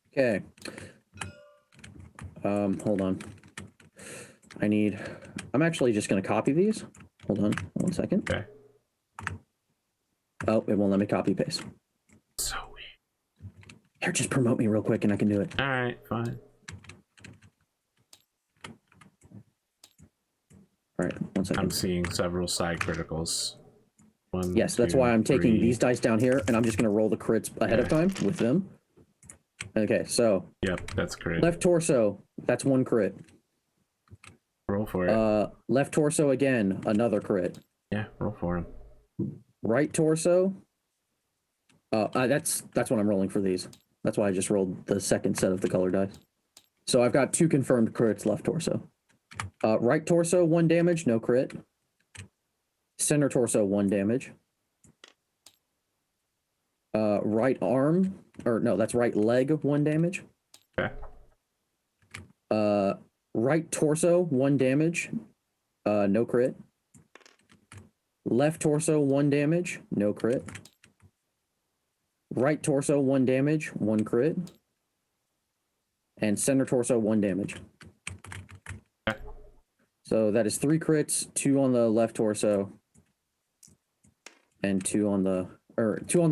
Okay. Hold on. I'm actually just gonna copy these. Hold on 1 second. Okay. Oh, it won't let me copy paste. So weird. Here, just promote me real quick and I can do it. Alright, fine. All right, 1 second. I'm seeing several side criticals. 1, Yes, that's 2, why I'm taking 3. these dice down here, and I'm just gonna roll the crits ahead of time with them. Okay, so Yep, that's great. left torso, that's 1 crit. Roll for it. Left torso again, another crit. Yeah, roll for him. Right torso. That's what I'm rolling for these. That's why I just rolled the second set of the color dice. So I've got 2 confirmed crits left torso. Right torso, 1 damage, no crit. Center torso, 1 damage. Right arm, or no, that's right leg, 1 damage. Okay. Right torso, 1 damage, no crit. Left torso, 1 damage, no crit. Right torso, 1 damage, 1 crit. And center torso, 1 damage. Okay. So that is 3 crits, 2 on the left torso, and 2 on the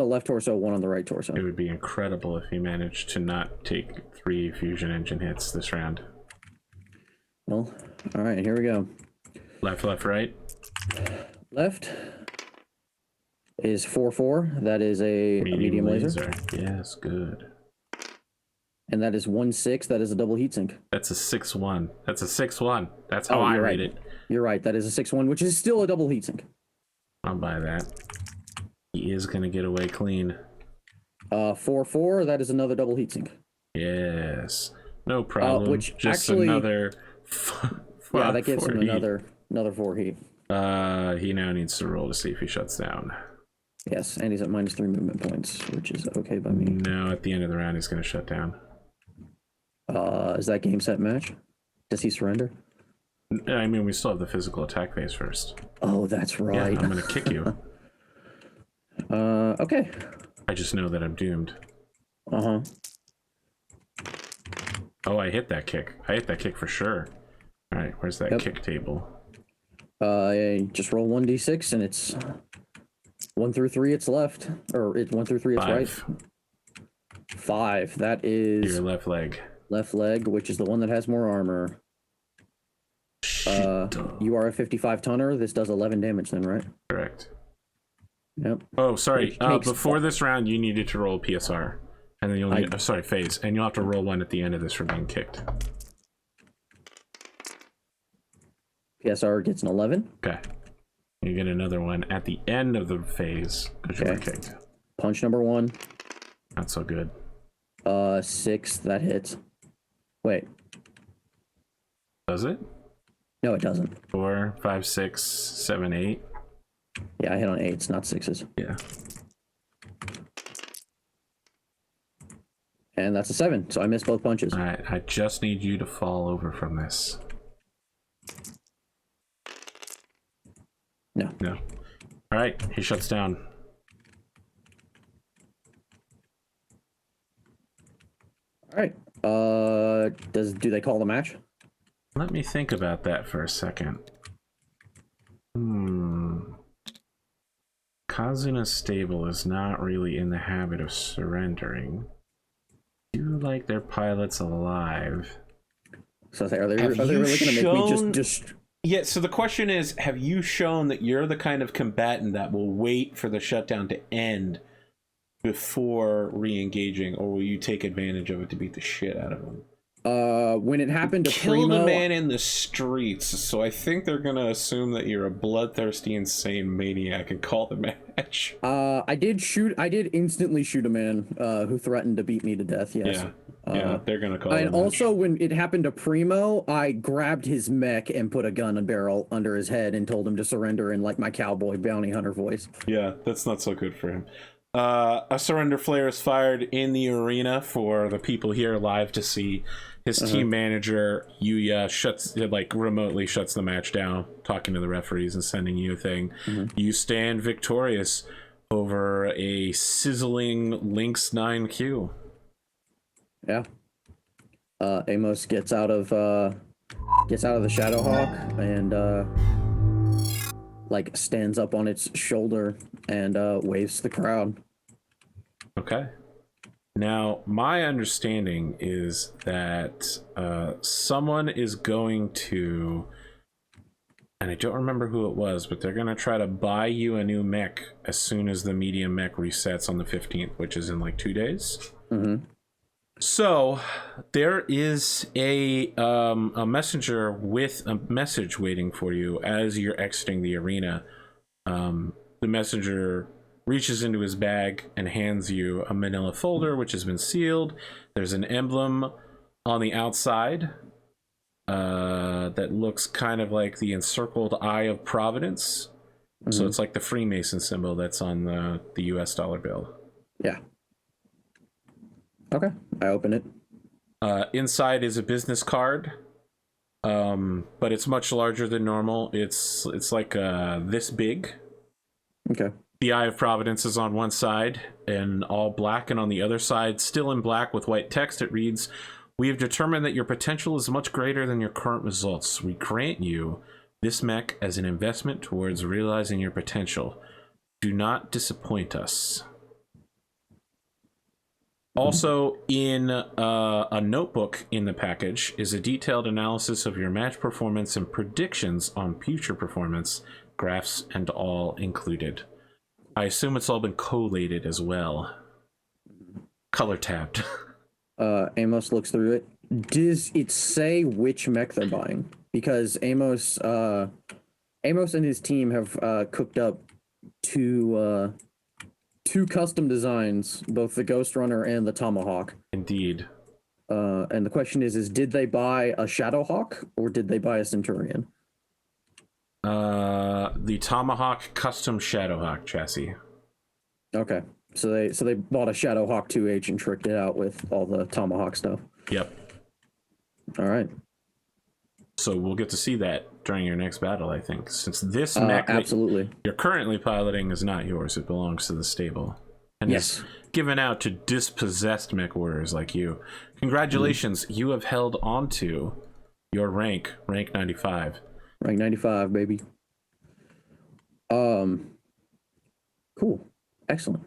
left torso, 1 on the right torso. It would be incredible if he managed to not take 3 fusion engine hits this round. Well, All right, here we go. Left, right. Left is 4-4. That is a medium laser. Yes, good. And that is 1-6. That is a double heatsink. That's a 6-1. That's a 6-1. That's how I you're read right. it. You're right. That is a 6-1, which is still a double heatsink. I'll buy that. He is going to get away clean. 4-4. That is another double heatsink. Yes. No problem. Which just actually, another. Yeah, that gives him another 4 heat. He now needs to roll to see if he shuts down. Yes, and he's at -3 movement points, which is okay by me. No, at the end of the round, he's going to shut down. Is that game, set, match? Does he surrender? I mean, we still have the physical attack phase first. Oh, that's right. Yeah, I'm going to kick you. Okay. I just know that I'm doomed. Uh-huh. Oh, I hit that kick. I hit that kick for sure. All right, where's that kick table? Just roll 1d6, and it's 1 through 3. It's left, or 1 through 3. It's 5. right. 5. That is Your left leg. Left leg, which is the one that has more armor. You are a 55 tonner. This does 11 damage, then, right? Correct. Yep. Oh, sorry. Before this round, you needed to roll PSR, and then you'll need, phase, and you'll have to roll one at the end of this for being kicked. PSR gets an 11. Okay. You get another one at the end of the phase because you were kicked. Punch number 1. Not so good. 6. That hits. Wait. Does it? No, it doesn't. 4, 5, 6, 7, 8. Yeah, I hit on 8s, not 6s. Yeah. And that's a 7, so I missed both punches. All right, I just need you to fall over from this. No. No. All right, he shuts down. All right. Do they call the match? Let me think about that for a second. Kazuna's stable is not really in the habit of surrendering. Do like their pilots alive. So are they really going to make me just... Yeah, so the question is, have you shown that you're the kind of combatant that will wait for the shutdown to end before re-engaging, or will you take advantage of it to beat the shit out of him? When it happened to Killed Primo... a man in the streets, so I think they're gonna assume that you're a bloodthirsty, insane maniac and call the match. I did instantly shoot a man who threatened to beat me to death, yes. Yeah, they're gonna call it. And also, when it happened to Primo, I grabbed his mech and put a gun and barrel under his head and told him to surrender in like my cowboy bounty hunter voice. Yeah, that's not so good for him. A surrender flare is fired in the arena for the people here live to see. His team manager Yuya remotely shuts the match down, talking to the referees and sending you a thing. You stand victorious over a sizzling Lynx 9Q. Yeah. Amos gets out of the Shadowhawk and stands up on its shoulder and waves to the crowd. Okay. Now, my understanding is that someone is going to, and I don't remember who it was, but they're going to try to buy you a new mech as soon as the medium mech resets on the 15th, which is in like 2 days. So there is a messenger with a message waiting for you as you're exiting the arena. The messenger reaches into his bag and hands you a manila folder which has been sealed. There's an emblem on the outside that looks kind of like the encircled eye of Providence. So it's like the Freemason symbol that's on the US dollar bill. Yeah. Okay, I open it. Inside is a business card, but it's much larger than normal. It's like this big. Okay. The Eye of Providence is on one side in all black, and on the other side, still in black with white text, it reads, "We have determined that your potential is much greater than your current results. We grant you this mech as an investment towards realizing your potential. Do not disappoint us." Also, in a notebook in the package is a detailed analysis of your match performance and predictions on future performance, graphs and all included. I assume it's all been collated as well. Color tabbed. Amos looks through it. Does it say which mech they're buying? Because Amos and his team have cooked up two custom designs, both the Ghost Runner and the Tomahawk. Indeed. And the question is did they buy a Shadowhawk or did they buy a Centurion? The Tomahawk custom Shadowhawk chassis. Okay. So they bought a Shadowhawk 2H and tricked it out with all the Tomahawk stuff. Yep. All right. So we'll get to see that during your next battle, I think. Since this mech absolutely that you're currently piloting is not yours, it belongs to the stable. And yes, is given out to dispossessed mech warriors like you. Congratulations, you have held on to your rank 95. Rank 95, baby. Cool. Excellent.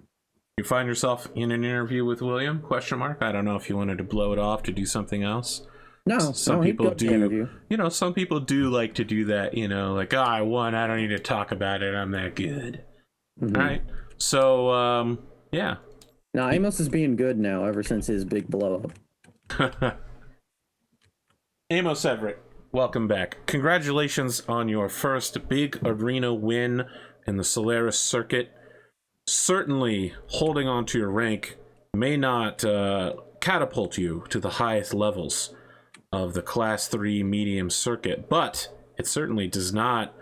You find yourself in an interview with William? Question mark. I don't know if you wanted to blow it off to do something else. No, some people do. You know, some people do like to do that. You know, like, oh, I won. I don't need to talk about it. I'm that good. Mm-hmm. All right. So, yeah. Now Amos is being good now ever since his big blow up. Amos Everett, welcome back. Congratulations on your first big arena win in the Solaris circuit. Certainly, holding on to your rank may not catapult you to the highest levels of the Class 3 medium circuit, but it certainly does not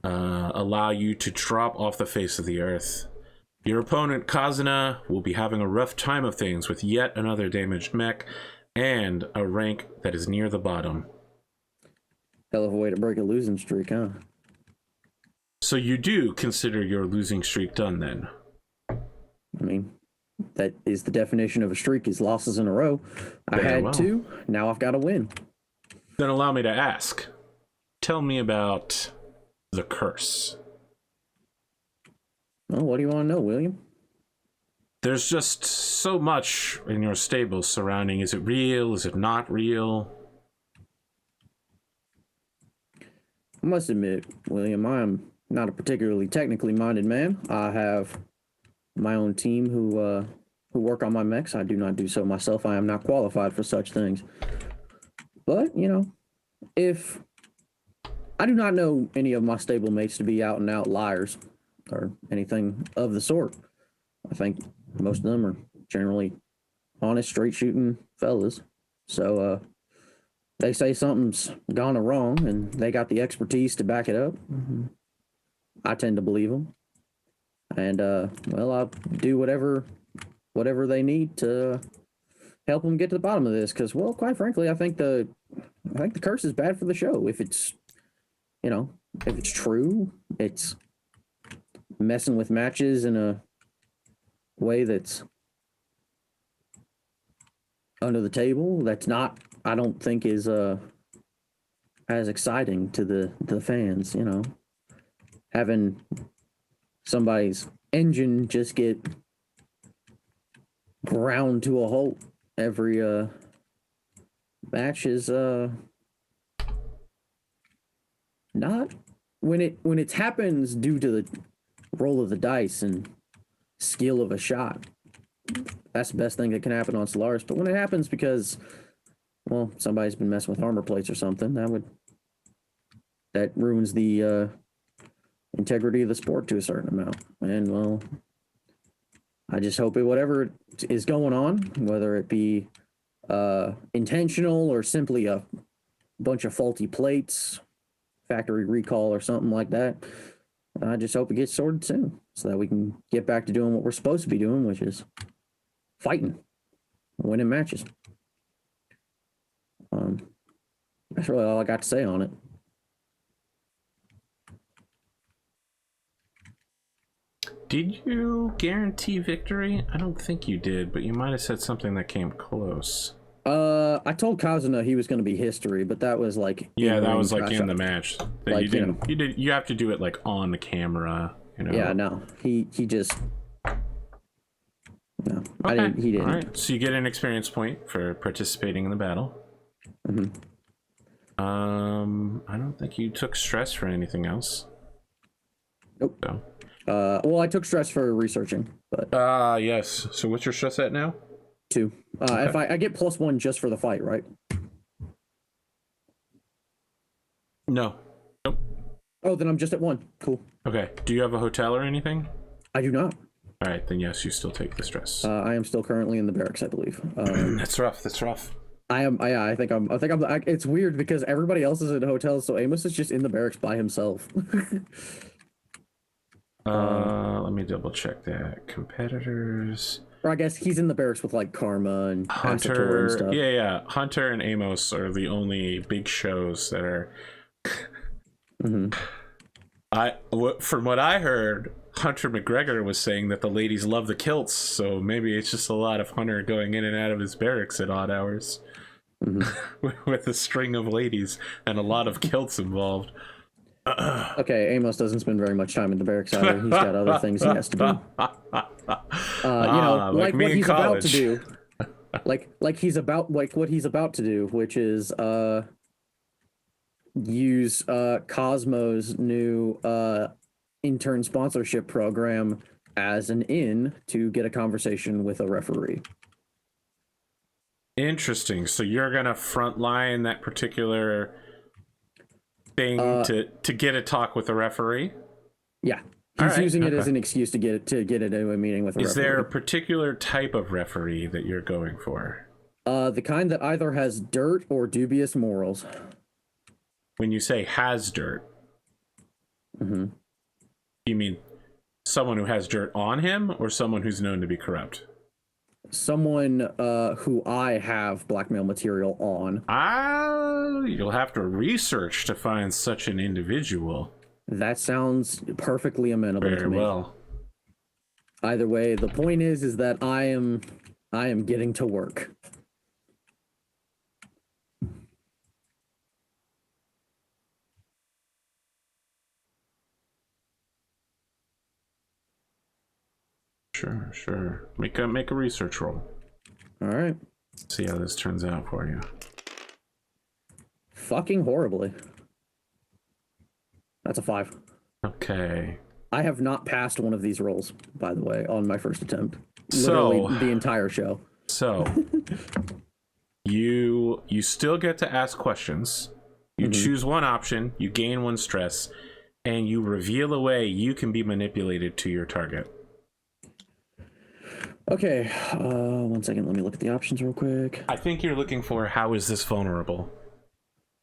allow you to drop off the face of the earth. Your opponent, Kazuna, will be having a rough time of things with yet another damaged mech and a rank that is near the bottom. Hell of a way to break a losing streak, huh? So you do consider your losing streak done then? I mean, that is the definition of a streak, is losses in a row. I Very had well. 2, now I've got a win. Then allow me to ask. Tell me about the curse. Well, what do you want to know, William? There's just so much in your stable surrounding. Is it real? Is it not real? I must admit, William, I am not a particularly technically minded man. I have my own team who work on my mechs. I do not do so myself. I am not qualified for such things. But, you know, if I do not know any of my stable mates to be out and out liars or anything of the sort. I think most of them are generally honest, straight shooting fellas. So they say something's gone wrong and they got the expertise to back it up. Mm-hmm. I tend to believe them. And well, I'll do whatever they need to help them get to the bottom of this. Because, well, quite frankly, I think the curse is bad for the show. If it's, you know, if it's true, it's messing with matches in a way that's under the table. That's not, I don't think, is as exciting to the fans. You know, having somebody's engine just get ground to a halt every match is not, when it happens due to the roll of the dice and skill of a shot, that's the best thing that can happen on Solaris. But when it happens because, well, somebody's been messing with armor plates or something, that ruins the integrity of the sport to a certain amount. And, well, I just hope whatever is going on, whether it be intentional or simply a bunch of faulty plates, factory recall or something like that, I just hope it gets sorted soon so that we can get back to doing what we're supposed to be doing, which is fighting, winning matches. That's really all I got to say on it. Did you guarantee victory? I don't think you did, but you might have said something that came close. I told Kazuna he was going to be history, but that was like, yeah, that was like in the match. That like, you didn't. You did. You have to do it like on the camera. You know. Yeah, no, he just, no, Okay. He didn't. All right. So you get an experience point for participating in the battle. Mm-hmm. I don't think you took stress for anything else. Nope. So. Well, I took stress for researching, but Yes. So what's your stress at now? 2. If I get +1 just for the fight, right? No. Nope. Oh, then I'm just at 1. Cool. Okay. Do you have a hotel or anything? I do not. All right. Then yes, you still take the stress. I am still currently in the barracks, I believe. That's rough. That's rough. I am. I think I'm. It's weird because everybody else is in hotels, so Amos is just in the barracks by himself. Let me double check that. Competitors. Or I guess he's in the barracks with like Karma and Asator and Hunter. stuff. Yeah. Hunter and Amos are the only big shows that are. Mm-hmm. From what I heard, Hunter McGregor was saying that the ladies love the kilts, so maybe it's just a lot of Hunter going in and out of his barracks at odd hours. Mm-hmm. With a string of ladies and a lot of kilts involved. Okay, Amos doesn't spend very much time in the barracks either. He's got other things he has to do. Like what he's about to do. Like what he's about to do, which is use Cosmo's new intern sponsorship program as an in to get a conversation with a referee. Interesting. So you're gonna frontline that particular thing to get a talk with a referee? Yeah. He's using it as an excuse to get into a meeting with a referee. Is there a particular type of referee that you're going for? The kind that either has dirt or dubious morals. When you say has dirt, mm-hmm. You mean someone who has dirt on him or someone who's known to be corrupt? Someone who I have blackmail material on. You'll have to research to find such an individual. That sounds perfectly amenable to me. Very well. Either way, the point is that I am getting to work. Sure. Make a research roll. All right. See how this turns out for you. Fucking horribly. That's a 5. Okay. I have not passed one of these rolls, by the way, on my first attempt. So literally the entire show. So you still get to ask questions. You choose one option, you gain 1 stress, and you reveal a way you can be manipulated to your target. Okay, 1 second. Let me look at the options real quick. I think you're looking for how is this vulnerable?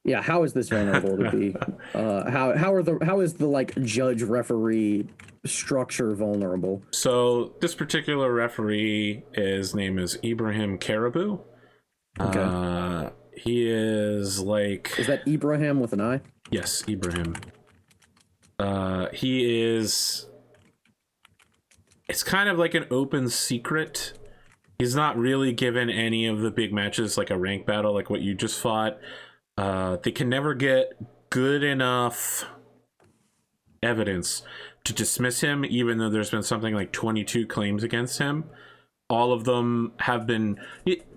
Yeah, how is this vulnerable to be? How is the like judge referee structure vulnerable? So this particular referee, his name is Ibrahim Caribou. Okay. He is like. Is that Ibrahim with an I? Yes, Ibrahim. He is. It's kind of like an open secret. He's not really given any of the big matches, like a rank battle, like what you just fought. They can never get good enough evidence to dismiss him, even though there's been something like 22 claims against him. All of them have been.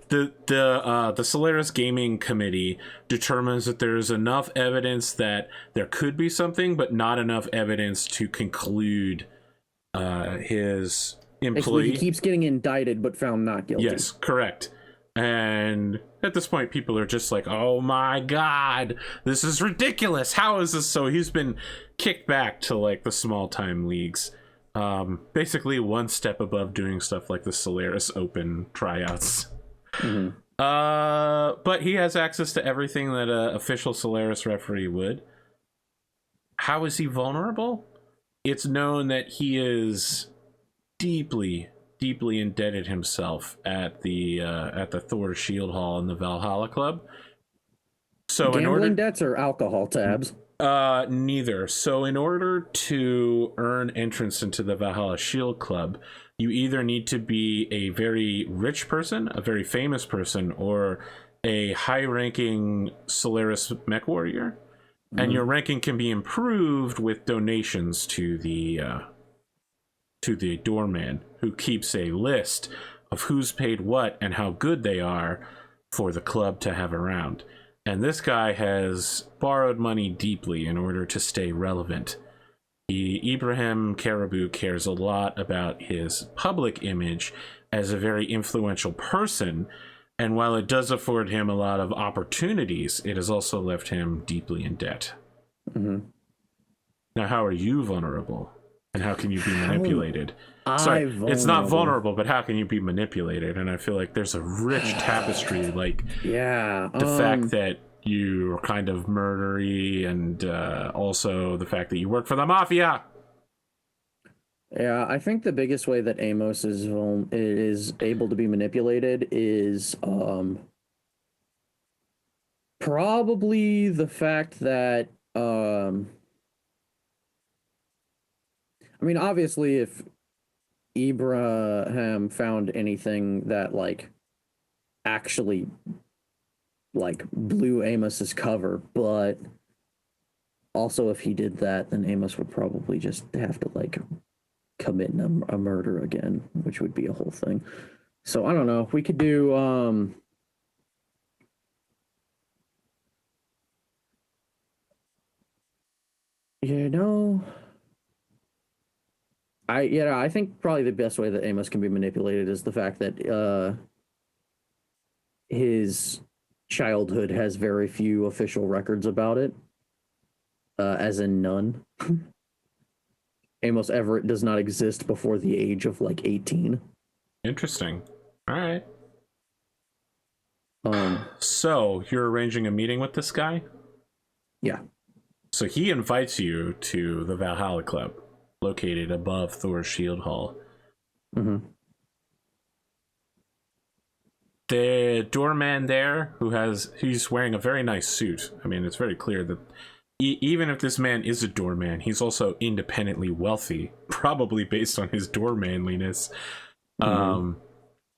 The Solaris Gaming Committee determines that there's enough evidence that there could be something, but not enough evidence to conclude his employee. Basically, he keeps getting indicted but found not guilty. Yes, correct. And at this point, people are just like, oh my god, this is ridiculous. How is this? So he's been kicked back to like the small time leagues. Basically 1 step above doing stuff like the Solaris Open tryouts. Mm-hmm. But he has access to everything that an official Solaris referee would. How is he vulnerable? It's known that he is deeply indebted himself at the Thor Shield Hall in the Valhalla Club. So gambling debts or alcohol tabs? Neither. So in order to earn entrance into the Valhalla Shield Club, you either need to be a very rich person, a very famous person, or a high-ranking Solaris mech warrior. And your ranking can be improved with donations to the doorman, who keeps a list of who's paid what and how good they are for the club to have around. And this guy has borrowed money deeply in order to stay relevant. Ibrahim Caribou cares a lot about his public image as a very influential person, and while it does afford him a lot of opportunities, it has also left him deeply in debt. Mm-hmm. Now, how are you vulnerable? And how can you be manipulated? Vulnerable? It's not vulnerable, but how can you be manipulated? And I feel like there's a rich tapestry, like the fact that you're kind of murdery, and also the fact that you work for the mafia. Yeah, I think the biggest way that Amos is able to be manipulated is probably the fact that I mean, obviously, if Ibrahim found anything that like actually like blew Amos's cover, but also if he did that, then Amos would probably just have to like commit a murder again, which would be a whole thing. So I don't know. We could do you know, I think probably the best way that Amos can be manipulated is the fact that his childhood has very few official records about it, as in none. Amos Everett does not exist before the age of like 18. Interesting. All right. So you're arranging a meeting with this guy? Yeah. So he invites you to the Valhalla Club, located above Thor's Shield Hall. Mm-hmm. The doorman there, he's wearing a very nice suit. I mean, it's very clear that even if this man is a doorman, he's also independently wealthy, probably based on his doormanliness. Mm-hmm.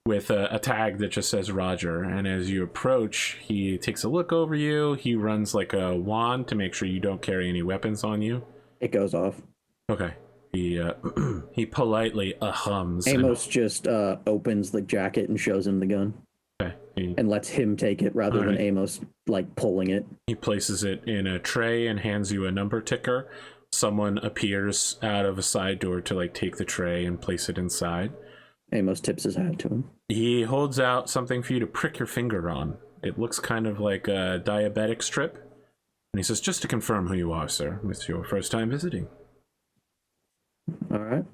With a tag that just says Roger. And as you approach, he takes a look over you. He runs like a wand to make sure you don't carry any weapons on you. It goes off. Okay. He politely hums. Amos just opens the jacket and shows him the gun. Okay. And lets him take it rather than Amos like pulling it. He places it in a tray and hands you a number ticker. Someone appears out of a side door to like take the tray and place it inside. Amos tips his hat to him. He holds out something for you to prick your finger on. It looks kind of like a diabetic strip. And he says, just to confirm who you are, sir. It's your first time visiting. All right.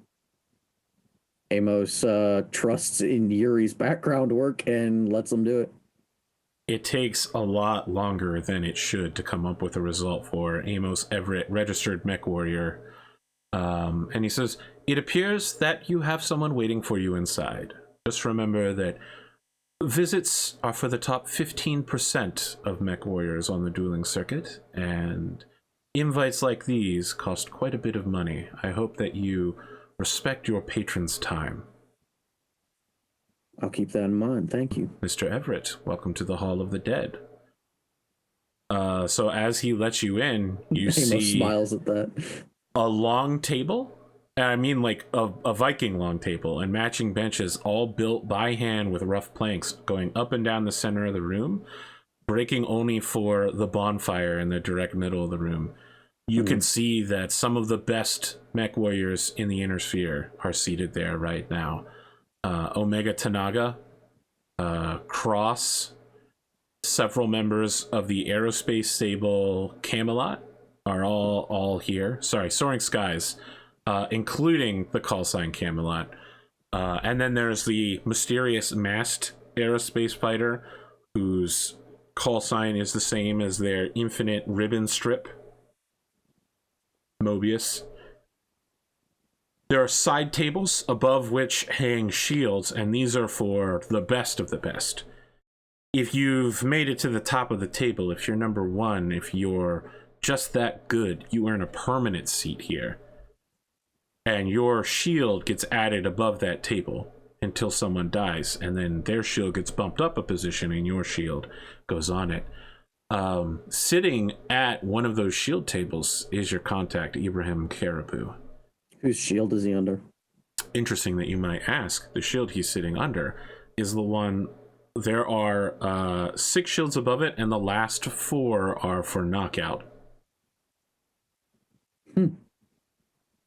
Amos trusts in Yuri's background work and lets him do it. It takes a lot longer than it should to come up with a result for Amos Everett, registered mech warrior. And he says, it appears that you have someone waiting for you inside. Just remember that visits are for the top 15% of mech warriors on the dueling circuit, and invites like these cost quite a bit of money. I hope that you respect your patron's time. I'll keep that in mind. Thank you. Mr. Everett, welcome to the Hall of the Dead. So as he lets you in, you see smiles at that. A long table. I mean like a Viking long table, and matching benches all built by hand with rough planks going up and down the center of the room, breaking only for the bonfire in the direct middle of the room. You can see that some of the best mech warriors in the inner sphere are seated there right now. Omega Tanaga, Cross, several members of the aerospace stable Camelot are all here. Sorry, Soaring Skies, including the call sign Camelot. And then there's the mysterious masked aerospace fighter whose call sign is the same as their infinite ribbon strip, Mobius. There are side tables above which hang shields, and these are for the best of the best. If you've made it to the top of the table, if you're number one, if you're just that good, you earn a permanent seat here. And your shield gets added above that table until someone dies, and then their shield gets bumped up a position and your shield goes on it. Sitting at one of those shield tables is your contact, Ibrahim Caribou. Whose shield is he under? Interesting that you might ask. The shield he's sitting under is the one. There are 6 shields above it, and the last 4 are for knockout.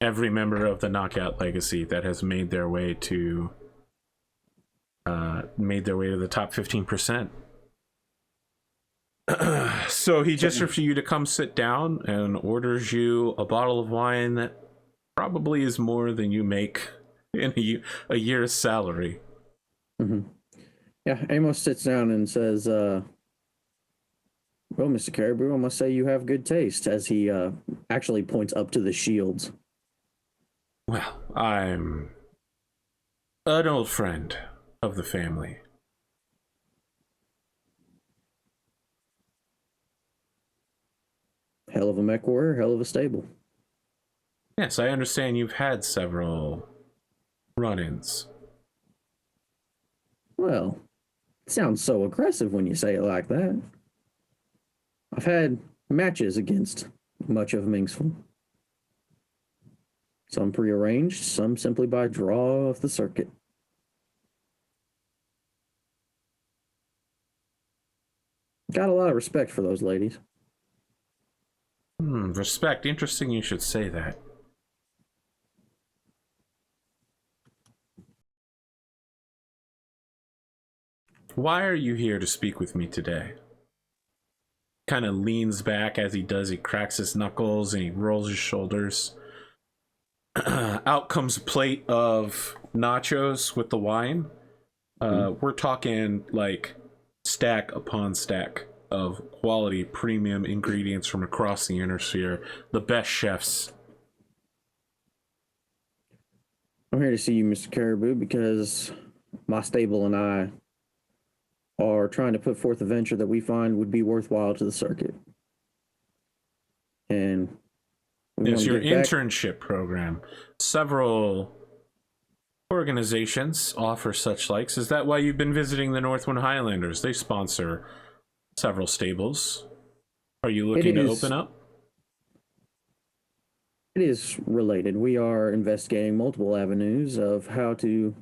Every member of the knockout legacy that has made their way to the top 15%. So he gestures for you to come sit down and orders you a bottle of wine that probably is more than you make in a year's salary. Mm-hmm. Yeah, Amos sits down and says, well, Mr. Caribou, I must say you have good taste, as he actually points up to the shields. Well, I'm an old friend of the family. Hell of a mech warrior, hell of a stable. Yes, I understand you've had several run-ins. Well, it sounds so aggressive when you say it like that. I've had matches against much of Mingsful. Some prearranged, some simply by draw of the circuit. Got a lot of respect for those ladies. Respect. Interesting you should say that. Why are you here to speak with me today? Kind of leans back as he does. He cracks his knuckles and he rolls his shoulders. Out comes a plate of nachos with the wine. We're talking like stack upon stack of quality premium ingredients from across the inner sphere. The best chefs. I'm here to see you, Mr. Caribou, because my stable and I are trying to put forth a venture that we find would be worthwhile to the circuit. And it's your internship program. Several organizations offer such likes. Is that why you've been visiting the Northwind Highlanders? They sponsor several stables. Are you looking to open up? It is related. We are investigating multiple avenues of how to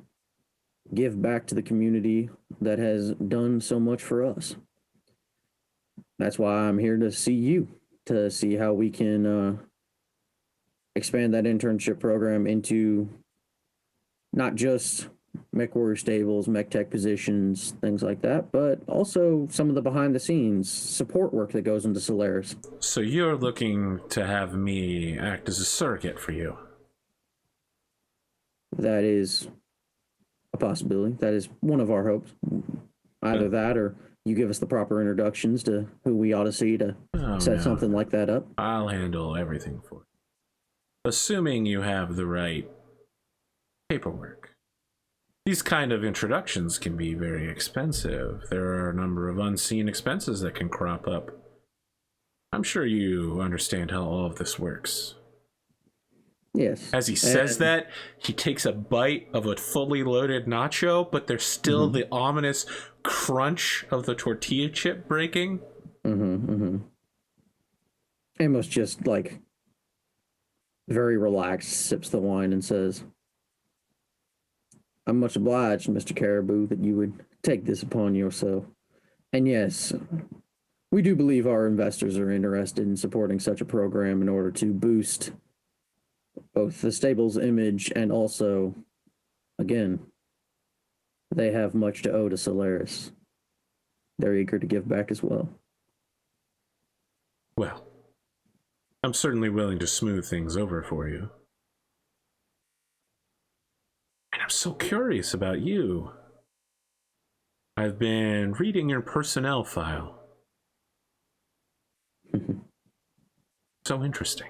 give back to the community that has done so much for us. That's why I'm here to see you, to see how we can expand that internship program into not just mech warrior stables, mech tech positions, things like that, but also some of the behind the scenes support work that goes into Solaris. So you're looking to have me act as a surrogate for you? That is a possibility. That is one of our hopes. Either that or you give us the proper introductions to who we ought to see to set something like that up. I'll handle everything for you. Assuming you have the right paperwork. These kind of introductions can be very expensive. There are a number of unseen expenses that can crop up. I'm sure you understand how all of this works. Yes. As he says that, he takes a bite of a fully loaded nacho, but there's still the ominous crunch of the tortilla chip breaking. Amos just, like, very relaxed, sips the wine and says, I'm much obliged, Mr. Caribou, that you would take this upon yourself. And yes, we do believe our investors are interested in supporting such a program in order to boost both the stable's image and also, again, they have much to owe to Solaris. They're eager to give back as well. Well, I'm certainly willing to smooth things over for you. And I'm so curious about you. I've been reading your personnel file. So interesting.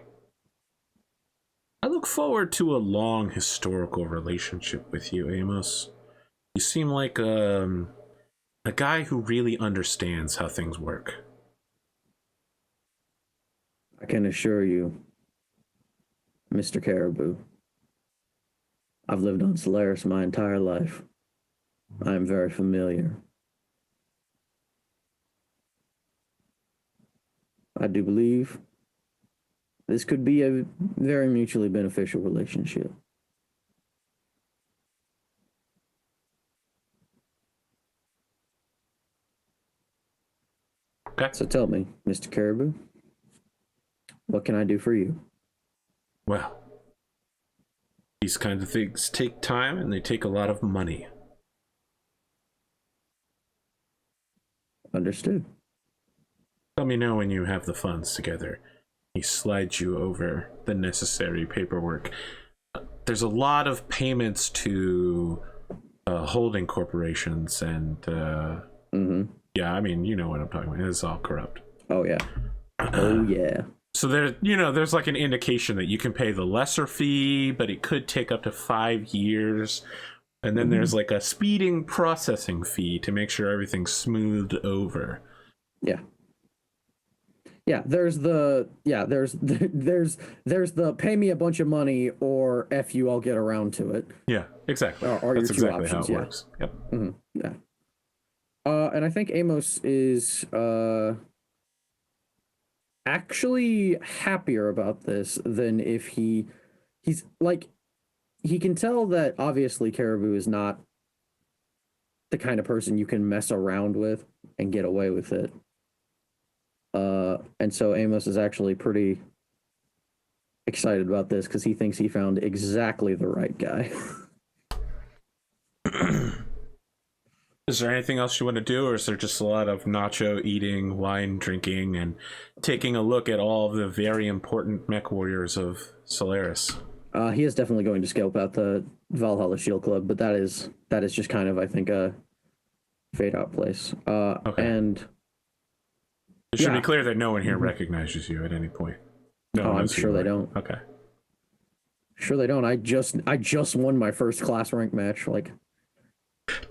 I look forward to a long historical relationship with you, Amos. You seem like a guy who really understands how things work. I can assure you, Mr. Caribou, I've lived on Solaris my entire life. I am very familiar. I do believe this could be a very mutually beneficial relationship. So tell me, Mr. Caribou, what can I do for you? Well, these kinds of things take time and they take a lot of money. Understood. Let me know when you have the funds together. He slides you over the necessary paperwork. There's a lot of payments to holding corporations and yeah, I mean, you know what I'm talking about. It's all corrupt. Oh yeah. Oh yeah. So there's like an indication that you can pay the lesser fee, but it could take up to 5 years. And then there's like a speeding processing fee to make sure everything's smoothed over. Yeah. Yeah, there's the pay me a bunch of money or F you, I'll get around to it. Yeah, exactly. Are That's your two exactly options, how it yeah. works. Yep. Yeah. And I think Amos is actually happier about this than if he's like, he can tell that obviously Caribou is not the kind of person you can mess around with and get away with it. And so Amos is actually pretty excited about this because he thinks he found exactly the right guy. Is there anything else you want to do, or is there just a lot of nacho eating, wine drinking, and taking a look at all of the very important mech warriors of Solaris? He is definitely going to scope out the Valhalla Shield Club, but that is just kind of, I think, a fade out place. Okay. And it should be clear that no one here recognizes you at any point. No, I'm sure they don't. Okay. Sure they don't. I just won my first class rank match. Like,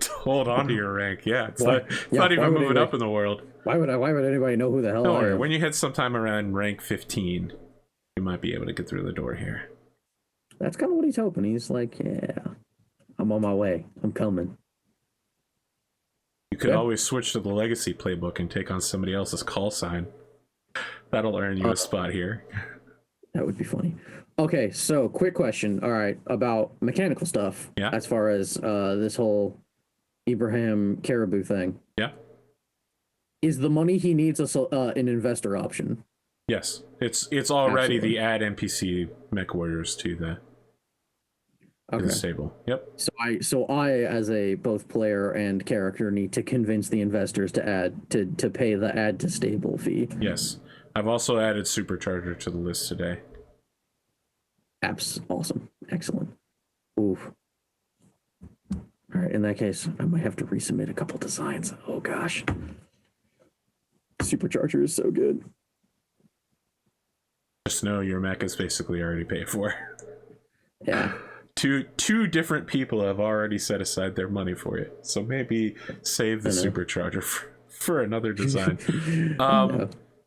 hold on to your rank. Yeah, it's Why- not yeah, even moving up in the world. why would anybody know who the hell Don't I worry. am? When you hit sometime around rank 15, you might be able to get through the door here. That's kind of what he's hoping. He's like, yeah, I'm on my way. I'm coming. You could always switch to the legacy playbook and take on somebody else's call sign. That'll earn you a spot here. That would be funny. Okay, so quick question. All right, about mechanical stuff. Yeah. As far as this whole Ibrahim Caribou thing. Yeah. Is the money he needs an investor option? Yes, it's already Absolutely. the add NPC mech warriors to the stable. Yep. So I as a both player and character need to convince the investors to add to pay the add to stable fee. Yes. I've also added Supercharger to the list today. Apps, awesome, excellent. Oof. All right, in that case, I might have to resubmit a couple designs. Oh gosh, Supercharger is so good. Just know your mech is basically already paid for. Yeah. Two different people have already set aside their money for it, so maybe save the Supercharger for another design.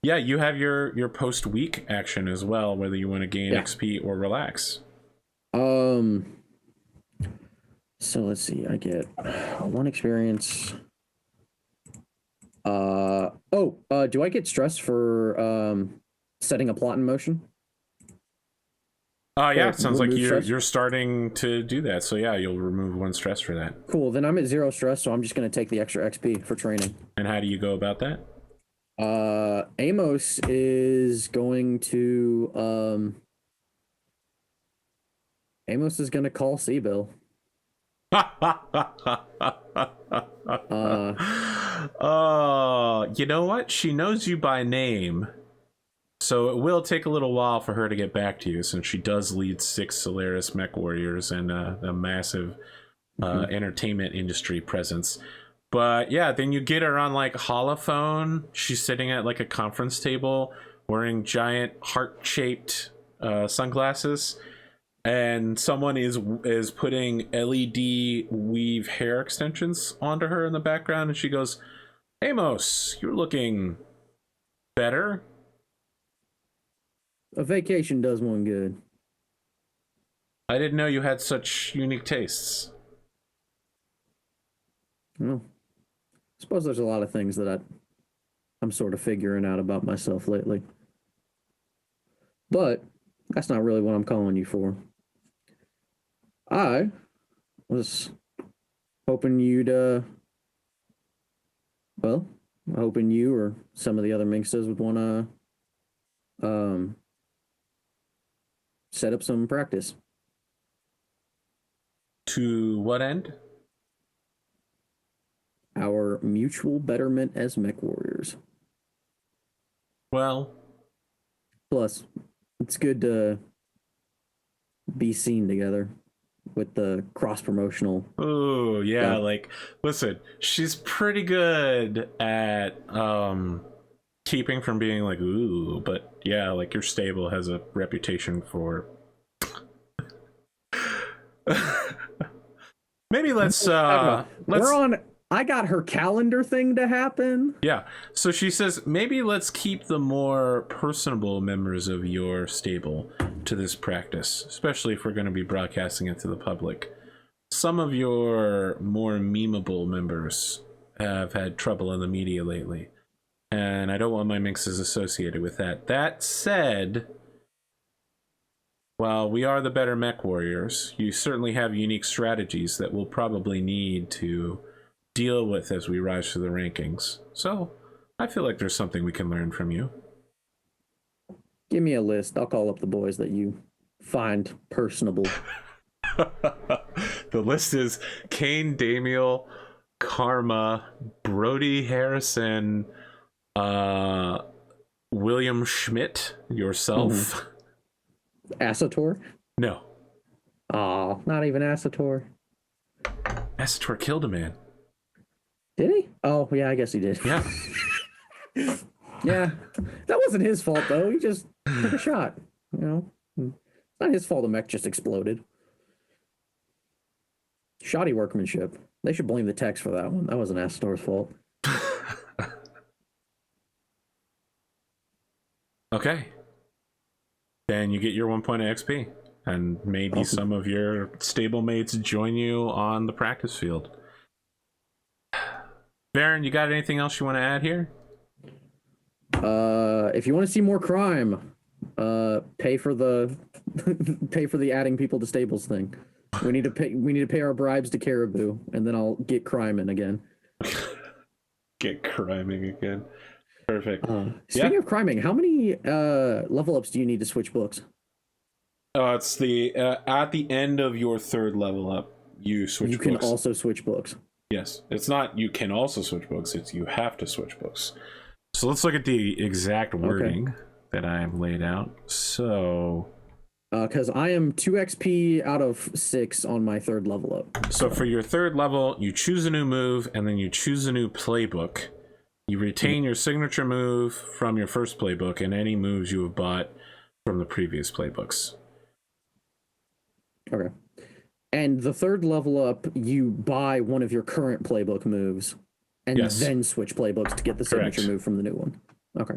Yeah, you have your post week action as well, whether you want to gain XP or relax. So let's see. I get 1 experience. Do I get stress for setting a plot in motion? Yeah, it sounds like stress? you're starting to do that. So yeah, you'll remove 1 stress for that. Cool. Then I'm at 0 stress, so I'm just going to take the extra XP for training. And how do you go about that? Amos is going to call Seabill. You know what? She knows you by name, so it will take a little while for her to get back to you, since she does lead 6 Solaris mech warriors and a massive entertainment industry presence. But yeah, then you get her on like holophone. She's sitting at like a conference table wearing giant heart-shaped sunglasses, and someone is putting LED weave hair extensions onto her in the background, and she goes, "Amos, you're looking better." A vacation does one good. I didn't know you had such unique tastes. Well, I suppose there's a lot of things that I'm sort of figuring out about myself lately. But that's not really what I'm calling you for. I was hoping you'd, hoping you or some of the other Minxes would want to set up some practice. To what end? Our mutual betterment as mech warriors. Well, Plus, it's good to be seen together with the cross promotional. oh yeah, Yeah. like listen, she's pretty good at keeping from being like ooh, but yeah, like your stable has a reputation for maybe let's We're on. I got her calendar thing to happen. yeah. So she says maybe let's keep the more personable members of your stable to this practice, especially if we're going to be broadcasting it to the public. Some of your more memeable members have had trouble in the media lately, and I don't want my minxes associated with that. That said, while we are the better mech warriors, you certainly have unique strategies that we'll probably need to deal with as we rise through the rankings. So I feel like there's something we can learn from you. Give me a list. I'll call up the boys that you find personable. The list is Kane Damiel, Karma, Brody Harrison, William Schmidt, yourself. Asator? No. Aw, not even Asator. Asator killed a man. Did he? Oh, yeah, I guess he did. Yeah. Yeah. That wasn't his fault, though. He just took a shot. You know? It's not his fault the mech just exploded. Shoddy workmanship. They should blame the techs for that one. That wasn't Asator's fault. Okay. Then you get your 1 point of XP. And maybe some of your stablemates join you on the practice field. Baron, you got anything else you want to add here? If you want to see more crime, pay for the pay for the adding people to stables thing. We need to pay our bribes to Caribou, and then I'll get crime in again. Get criming again. Perfect. Speaking of criming, how many level ups do you need to switch books? It's the at the end of your third level up, you switch You books. can also switch books. Yes. It's not you can also switch books, it's you have to switch books. So let's look at the exact wording that I have laid out. So Because I am 2 XP out of 6 on my third level up. So for your third level, you choose a new move, and then you choose a new playbook. You retain your signature move from your first playbook and any moves you have bought from the previous playbooks. Okay. And the third level up, you buy one of your current playbook moves, and Yes. then switch playbooks to get the Correct. signature move from the new one. Okay.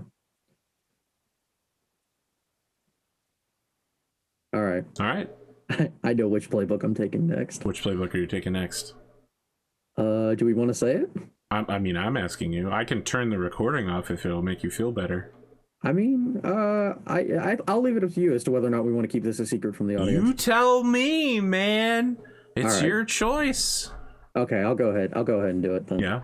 All right. All right. I know which playbook I'm taking next. Which playbook are you taking next? Do we want to say it? I mean, I'm asking you. I can turn the recording off if it'll make you feel better. I mean, I'll leave it up to you as to whether or not we want to keep this a secret from the audience. You tell me, man. It's All right. your choice. Okay, I'll go ahead and do it then. Yeah,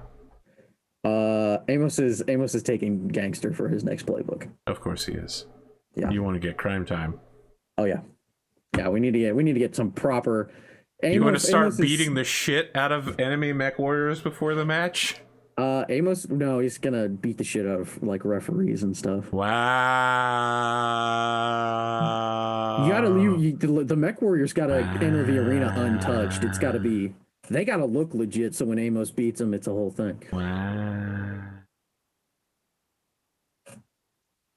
Amos is taking Gangster for his next playbook. of course he is. Yeah. You want to get crime time. Oh yeah. Yeah, we need to get some proper. You want to start Amos beating the shit out of enemy mech warriors before the match? Amos, no, he's gonna beat the shit out of like referees and stuff. Wow. The mech warriors gotta enter the arena untouched. It's gotta be. They gotta look legit. So when Amos beats them, it's a whole thing. Wow.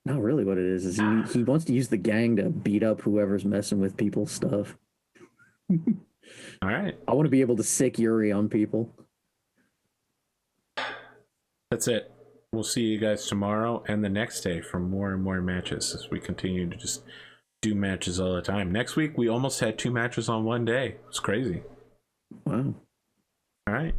Not really what it is he wants to use the gang to beat up whoever's messing with people's stuff. All right. I want to be able to sick Yuri on people. That's it. We'll see you guys tomorrow and the next day for more and more matches as we continue to just do matches all the time. Next week, we almost had 2 matches on one day. It's crazy. Wow. All right.